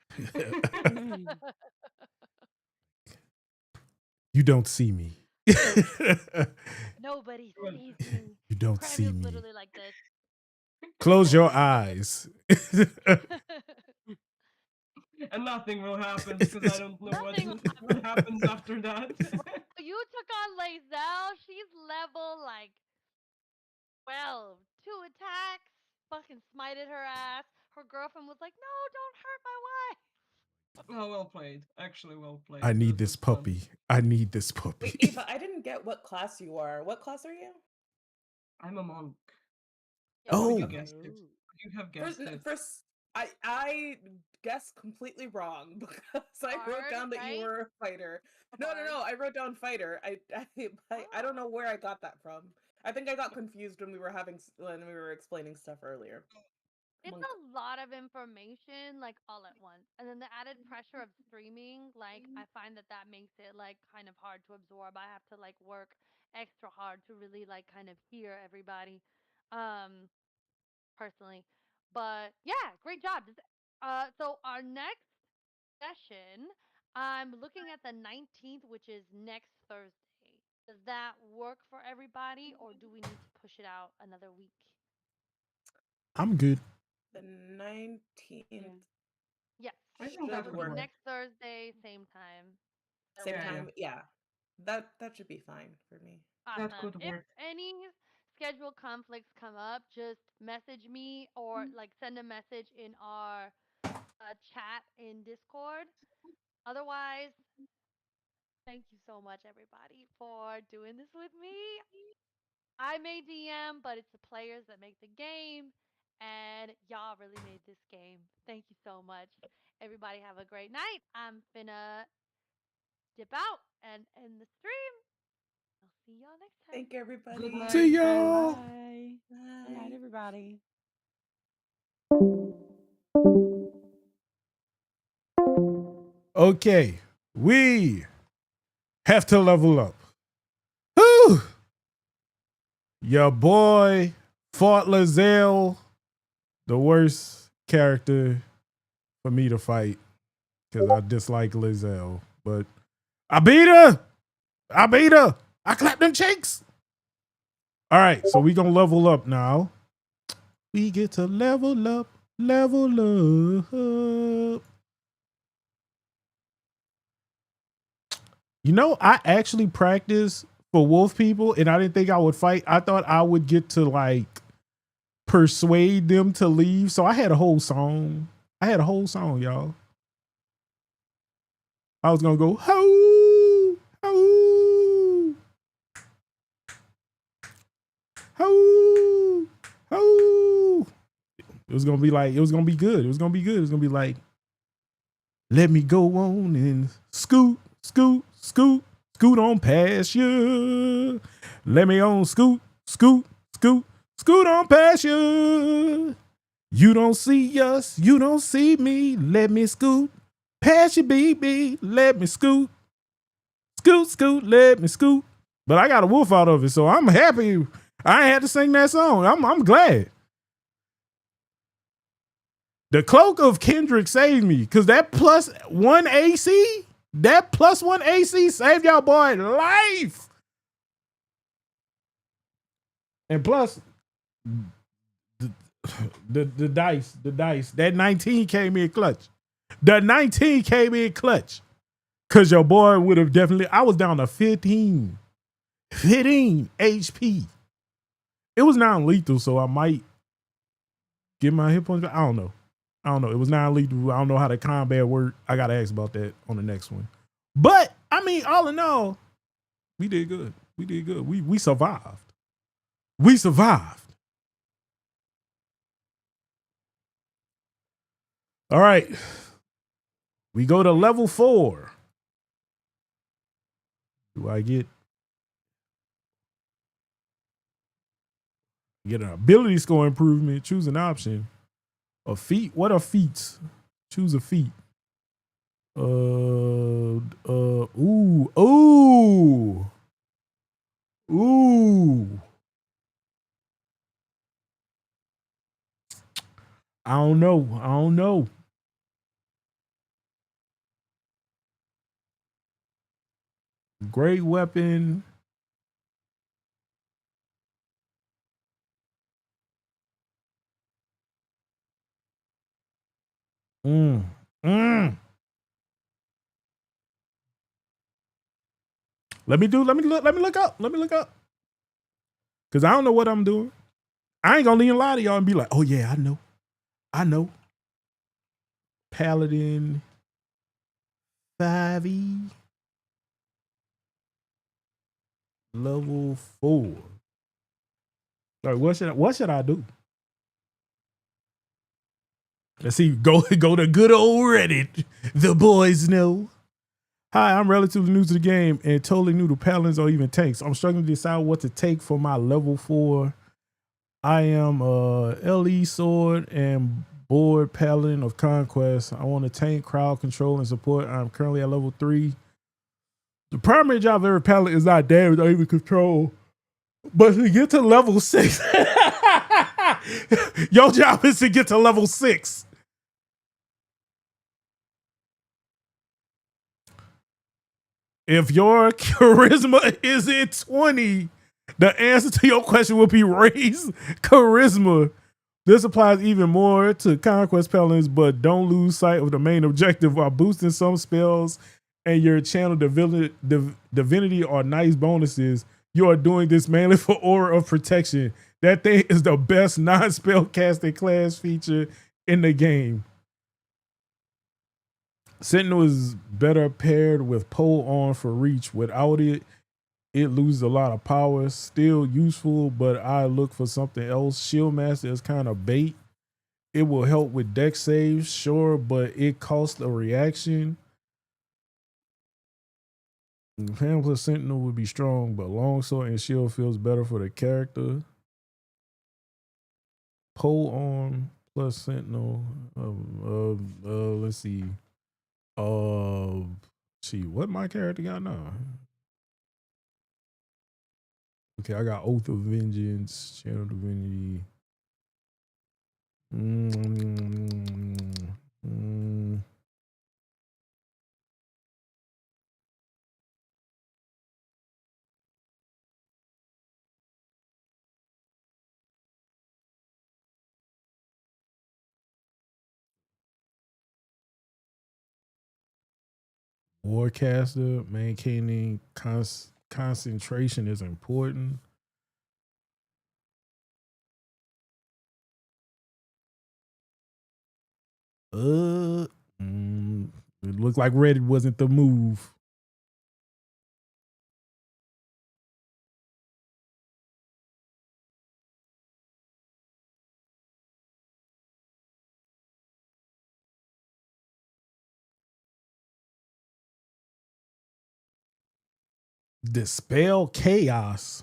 You don't see me. You Nobody Well, sees me. don't see Cramuel's me. literally like this. Close your eyes. And nothing will happen because I don't know Nothing will what happen. happens after that. You took on Lazelle. She's level like 12. 2 attacks. Fucking smited her ass. Her girlfriend was like, "No, don't hurt my wife." Oh, well played. Actually, well played. I need That this was fun. puppy. I need this puppy. Wait, Eva, I didn't get what class you are. What class are you? I'm a monk. Yeah. Oh, Oh, you guessed it. You have guessed it. First, I guessed completely wrong because I wrote Bard, down that you right? were a fighter. A No, bard. I wrote down fighter. I don't Oh. know where I got that from. I think I got confused when when we were explaining stuff earlier. It's Monk. a lot of information, like all at once, and then the added pressure of streaming. Like I find that that makes it like kind of hard to absorb. I have to like work extra hard to really like kind of hear everybody, um, personally. But yeah, great job. So our next session, I'm looking at the 19th, which is next Thursday. Does that work for everybody, or do we need to push it out another week? I'm good. The 19th Yes. I think So that should would could be work. work. next Thursday, same time. That'll Same work. Yeah, yeah. time. Yeah. That should be fine for me. That Awesome. could If work. any schedule conflicts come up, just message me or like send a message in our chat in Discord. Otherwise, thank you so much, everybody, for doing this with me. I may DM, but it's the players that make the game, and y'all really made this game. Thank you so much. Everybody have a great night. I'm finna dip out and end the stream. I'll see y'all next time. Thank you, Good everybody. See night, friends. y'all. Bye. Good night, Bye. everybody. Okay, we have to level up. Whew. Your boy fought Lazelle, the worst character for me to fight because I dislike Lazelle. But I beat her. I beat her. I clapped them cheeks. All right, so we gonna level up now. We get to level up, level up. You know, I actually practiced for wolf people, and I didn't think I would fight. I thought I would get to like persuade them to leave. So I had a whole song. Y'all. I was gonna go ho ho ho ho. It was gonna be like, it was gonna be good. It was gonna be good. It was gonna be like, let me go on and scoot, scoot, scoot, scoot on past you. Let me on scoot, scoot, scoot, scoot on past you. You don't see us, you don't see me. Let me scoot past you, baby. Let me scoot, scoot, scoot. Let me scoot. But I got a wolf out of it, so I'm happy. I ain't had to sing that song. I'm glad. The cloak of Kendrick saved me because that plus one AC saved y'all boy life. And plus, the dice, that 19 came in clutch. The 19 came in clutch because your boy would have definitely, I was down to 15 HP. It was non-lethal, so I might get my hit points back. I don't know. It was non-lethal. I don't know how the combat worked. I got to ask about that on the next one. But, I mean, all in all, we did good. We survived. We survived. All right. We go to level 4. Do I get an ability score improvement? Choose an option. A feat? What are feats? Choose a feat. Ooh. I don't know. Great weapon. Mm. Let me look up. Let me look up. Cause I don't know what I'm doing. I ain't gonna leave a lot of y'all and be like, oh yeah, I know. I know. Paladin 5e level 4. Like, what should I do? Let's see. Go to good old Reddit. The boys know. Hi, I'm relatively new to the game and totally new to paladins or even tanks. I'm struggling to decide what to take for my level 4. I am LE sword and board paladin of conquest. I want to tank, crowd control, and support. I'm currently at level 3. The primary job of every paladin is not damage or even control. But to get to level 6, your job is to get to level 6. If your charisma is at 20, the answer to your question will be raise charisma. This applies even more to conquest paladins, but don't lose sight of the main objective while boosting some spells and your channel divinity or nice bonuses. You are doing this mainly for aura of protection. That thing is the best non-spell casting class feature in the game. Sentinel is better paired with pole on for reach. Without it, it loses a lot of power. Still useful, but I look for something else. Shield Master is kind of bait. It will help with deck saves, sure, but it costs a reaction. Fan plus Sentinel would be strong, but Longsword and Shield feels better for the character. Pole arm plus Sentinel. Let's see. What my character got now? Okay, I got Oath of Vengeance, Channel Divinity. Warcaster, maintaining concentration is important. It looked like Reddit wasn't the move. Dispel Chaos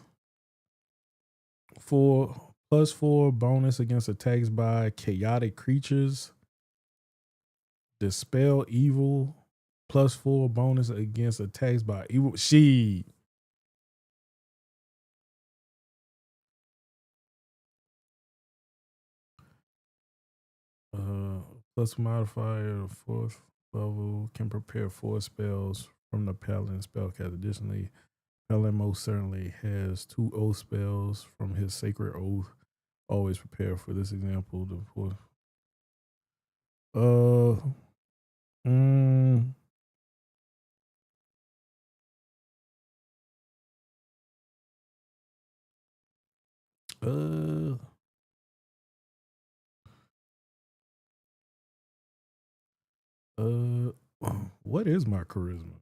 for +4 bonus against attacks by chaotic creatures. Dispel Evil +4 bonus against attacks by evil. Plus modifier, 4th level, can prepare 4 spells from the Paladin spellcast. Additionally, Paladin most certainly has 2 oath spells from his sacred oath. Always prepare for this example. The 4th. Mm, uh, uh, what is my charisma?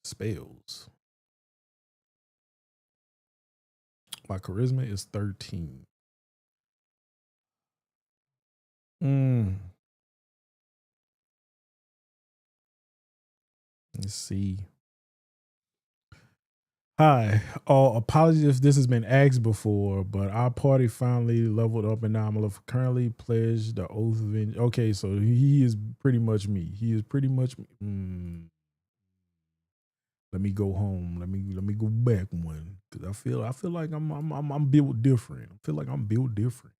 Spells. My charisma is 13. Let's see. Hi. Apologies if this has been asked before, but our party finally leveled up and now I'm currently pledged the Oath of Vengeance. Okay, so he is pretty much me. He is pretty much me. Let me go home. Let me go back one because I feel like I'm built different. I feel like I'm built different.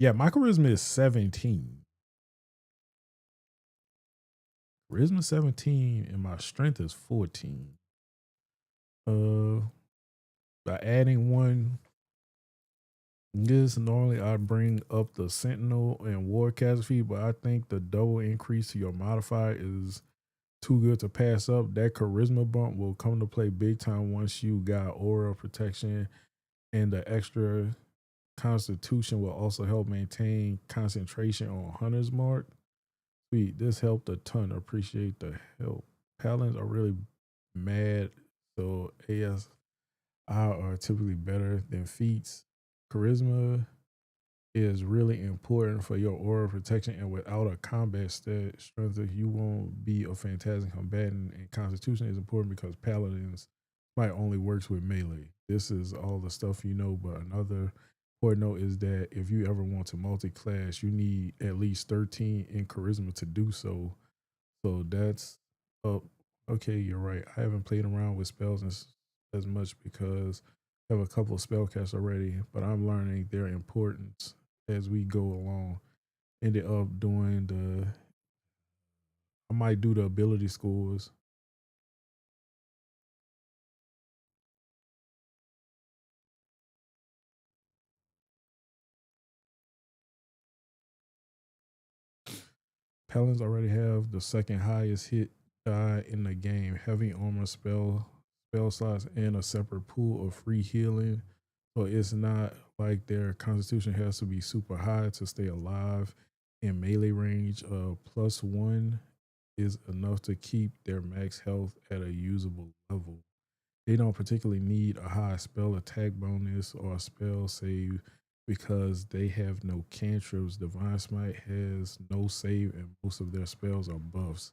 Yeah, my charisma is 17. Charisma 17 and my strength is 14. By adding one, This normally I bring up the Sentinel and Warcaster feat, but I think the double increase to your modifier is too good to pass up. That charisma bump will come to play big time once you got aura protection, and the extra constitution will also help maintain concentration on Hunter's Mark. Sweet, this helped a ton. Appreciate the help. Paladins are really mad, so ASI are typically better than feats. Charisma is really important for your aura protection, and without a combat stat strength, you won't be a fantastic combatant. And Constitution is important because Paladins might only works with melee. This is all the stuff you know, but another important note is that if you ever want to multi-class, you need at least 13 in Charisma to do so. So that's up. Okay, you're right. I haven't played around with spells as much because I have a couple of spellcasts already, but I'm learning their importance as we go along. Ended up doing I might do the ability scores. Paladins already have the second highest hit die in the game. Heavy armor spell slots and a separate pool of free healing. So it's not like their constitution has to be super high to stay alive. In melee range, +1 is enough to keep their max health at a usable level. They don't particularly need a high spell attack bonus or a spell save because they have no cantrips. Divine Smite has no save, and most of their spells are buffs.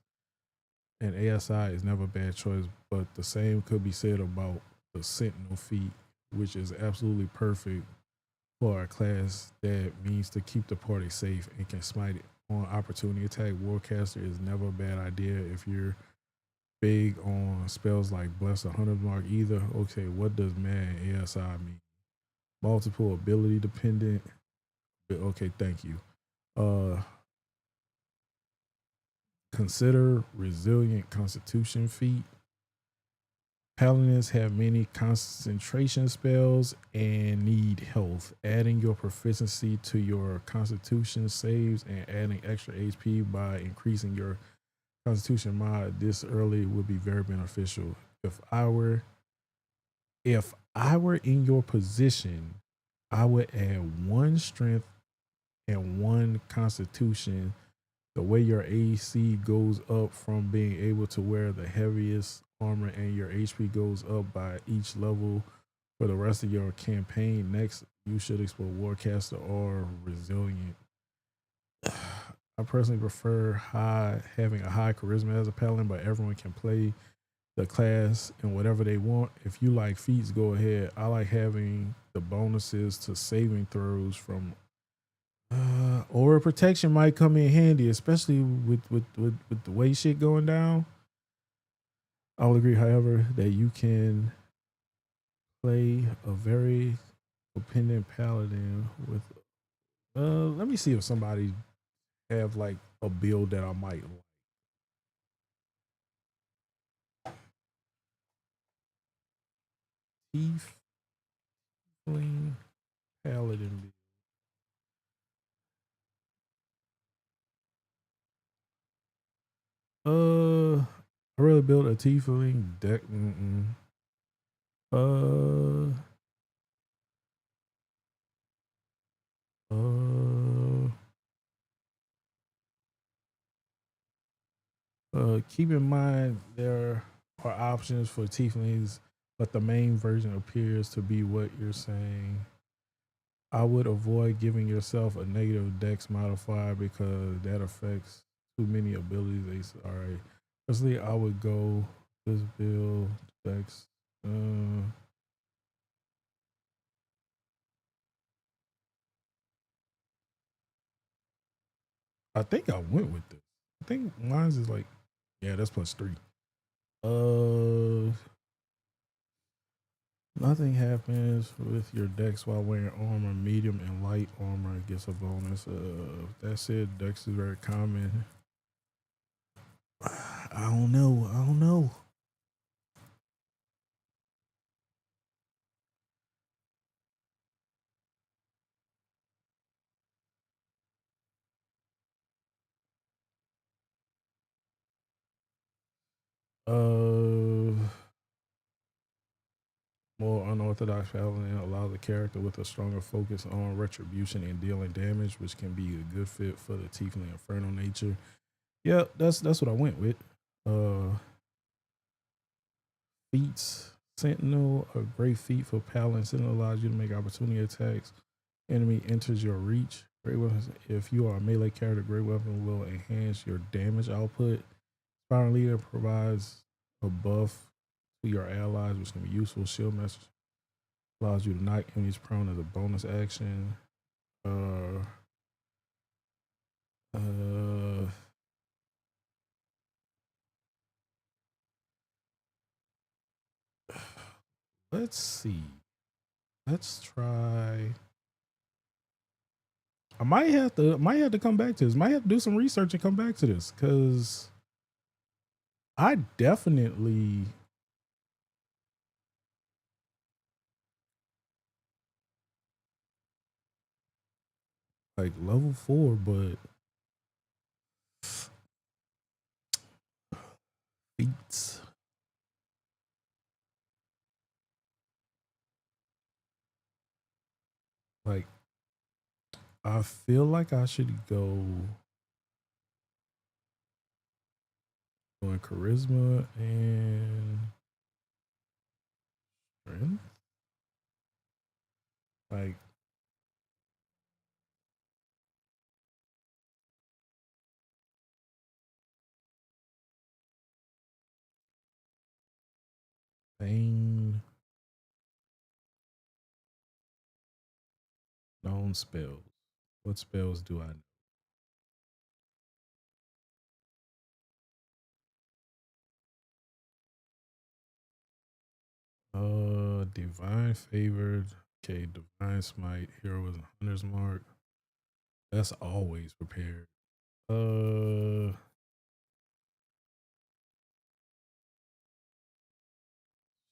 And ASI is never a bad choice, but the same could be said about the Sentinel feat, which is absolutely perfect for a class that means to keep the party safe and can smite it on opportunity attack. Warcaster is never a bad idea if you're big on spells like Bless a Hunter's Mark either. Okay, what does Mad ASI mean? Multiple ability dependent. Okay, thank you. Consider resilient constitution feat. Paladins have many concentration spells and need health. Adding your proficiency to your constitution saves and adding extra HP by increasing your constitution mod this early would be very beneficial. If I were in your position, I would add one strength and one constitution. The way your AC goes up from being able to wear the heaviest armor, and your HP goes up by each level for the rest of your campaign. Next, you should explore Warcaster or Resilient. I personally prefer having a high charisma as a paladin, but everyone can play the class and whatever they want. If you like feats, go ahead. I like having the bonuses to saving throws from aura protection might come in handy, especially with the way shit going down. I'll agree, however, that you can play a very dependent paladin with let me see if somebody have like a build that I might like. Tiefling paladin. I really built a tiefling deck. Uh, uh, keep in mind there are options for tieflings, but the main version appears to be what you're saying. I would avoid giving yourself a negative dex modifier because that affects too many abilities. All right. Personally, I would go this build dex. I think I went with this. I think mine's is like, yeah, that's +3. Uh, Nothing happens with your dex while wearing armor. Medium and light armor gets a bonus. That's it. Dex is very common. I don't know. I don't know. Uh, more unorthodox paladin allows a character with a stronger focus on retribution and dealing damage, which can be a good fit for the tiefling infernal nature. Yeah, that's what I went with. Feats. Sentinel, a great feat for paladin. Sentinel allows you to make opportunity attacks. Enemy enters your reach. Great weapons. If you are a melee character, great weapon will enhance your damage output. Spiral leader provides a buff to your allies, which can be useful. Shield message allows you to knock enemies prone as a bonus action. Uh, uh, let's see. Let's try. I might have to come back to this. Might have to do some research and come back to this because I definitely like level 4, but feats. Like I feel like I should go on charisma and strength. Like Bane, known spells. What spells do I know? Divine favored. Okay, divine smite, heroism, hunter's mark. That's always prepared.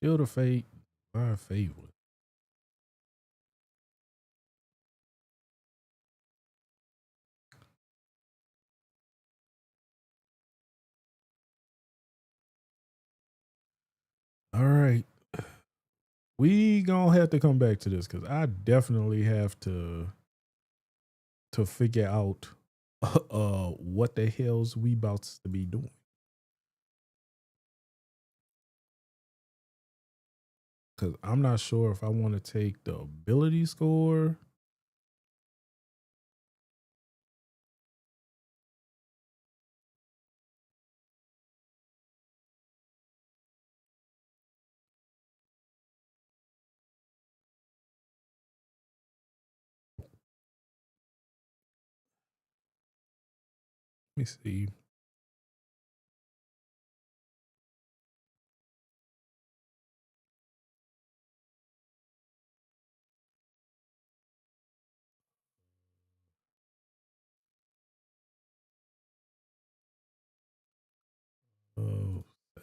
Shield of fate, divine favor. All right. We gonna have to come back to this because I definitely have to figure out what the hell's we about to be doing. Cause I'm not sure if I want to take the ability score. Let me see.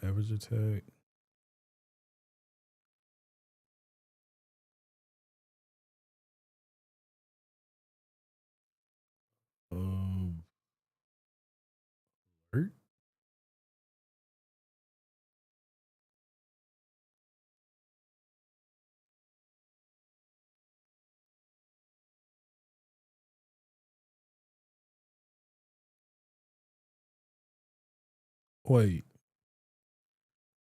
Average attack. Hurt. Wait.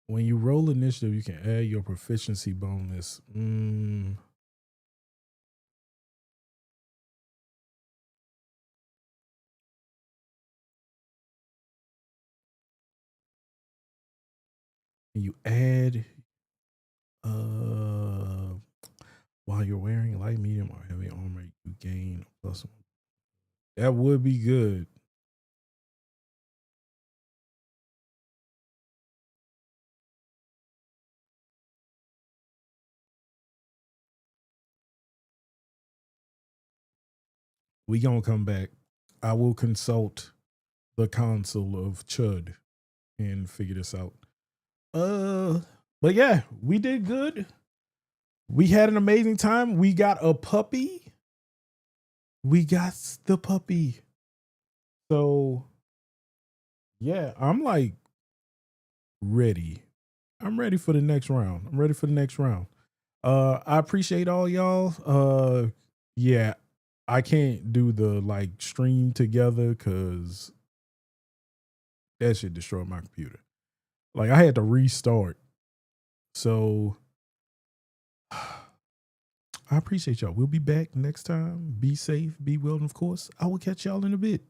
When you roll initiative, you can add your proficiency bonus. You add while you're wearing light, medium, or heavy armor, you gain a plus one. That would be good. We gonna come back. I will consult the council of Chud and figure this out. But yeah, we did good. We had an amazing time. We got a puppy. We got the puppy. So yeah, I'm like ready. I'm ready for the next round. I appreciate all y'all. Yeah, I can't do the like stream together because that shit destroyed my computer. Like I had to restart. So I appreciate y'all. We'll be back next time. Be safe, be well, and of course, I will catch y'all in a bit.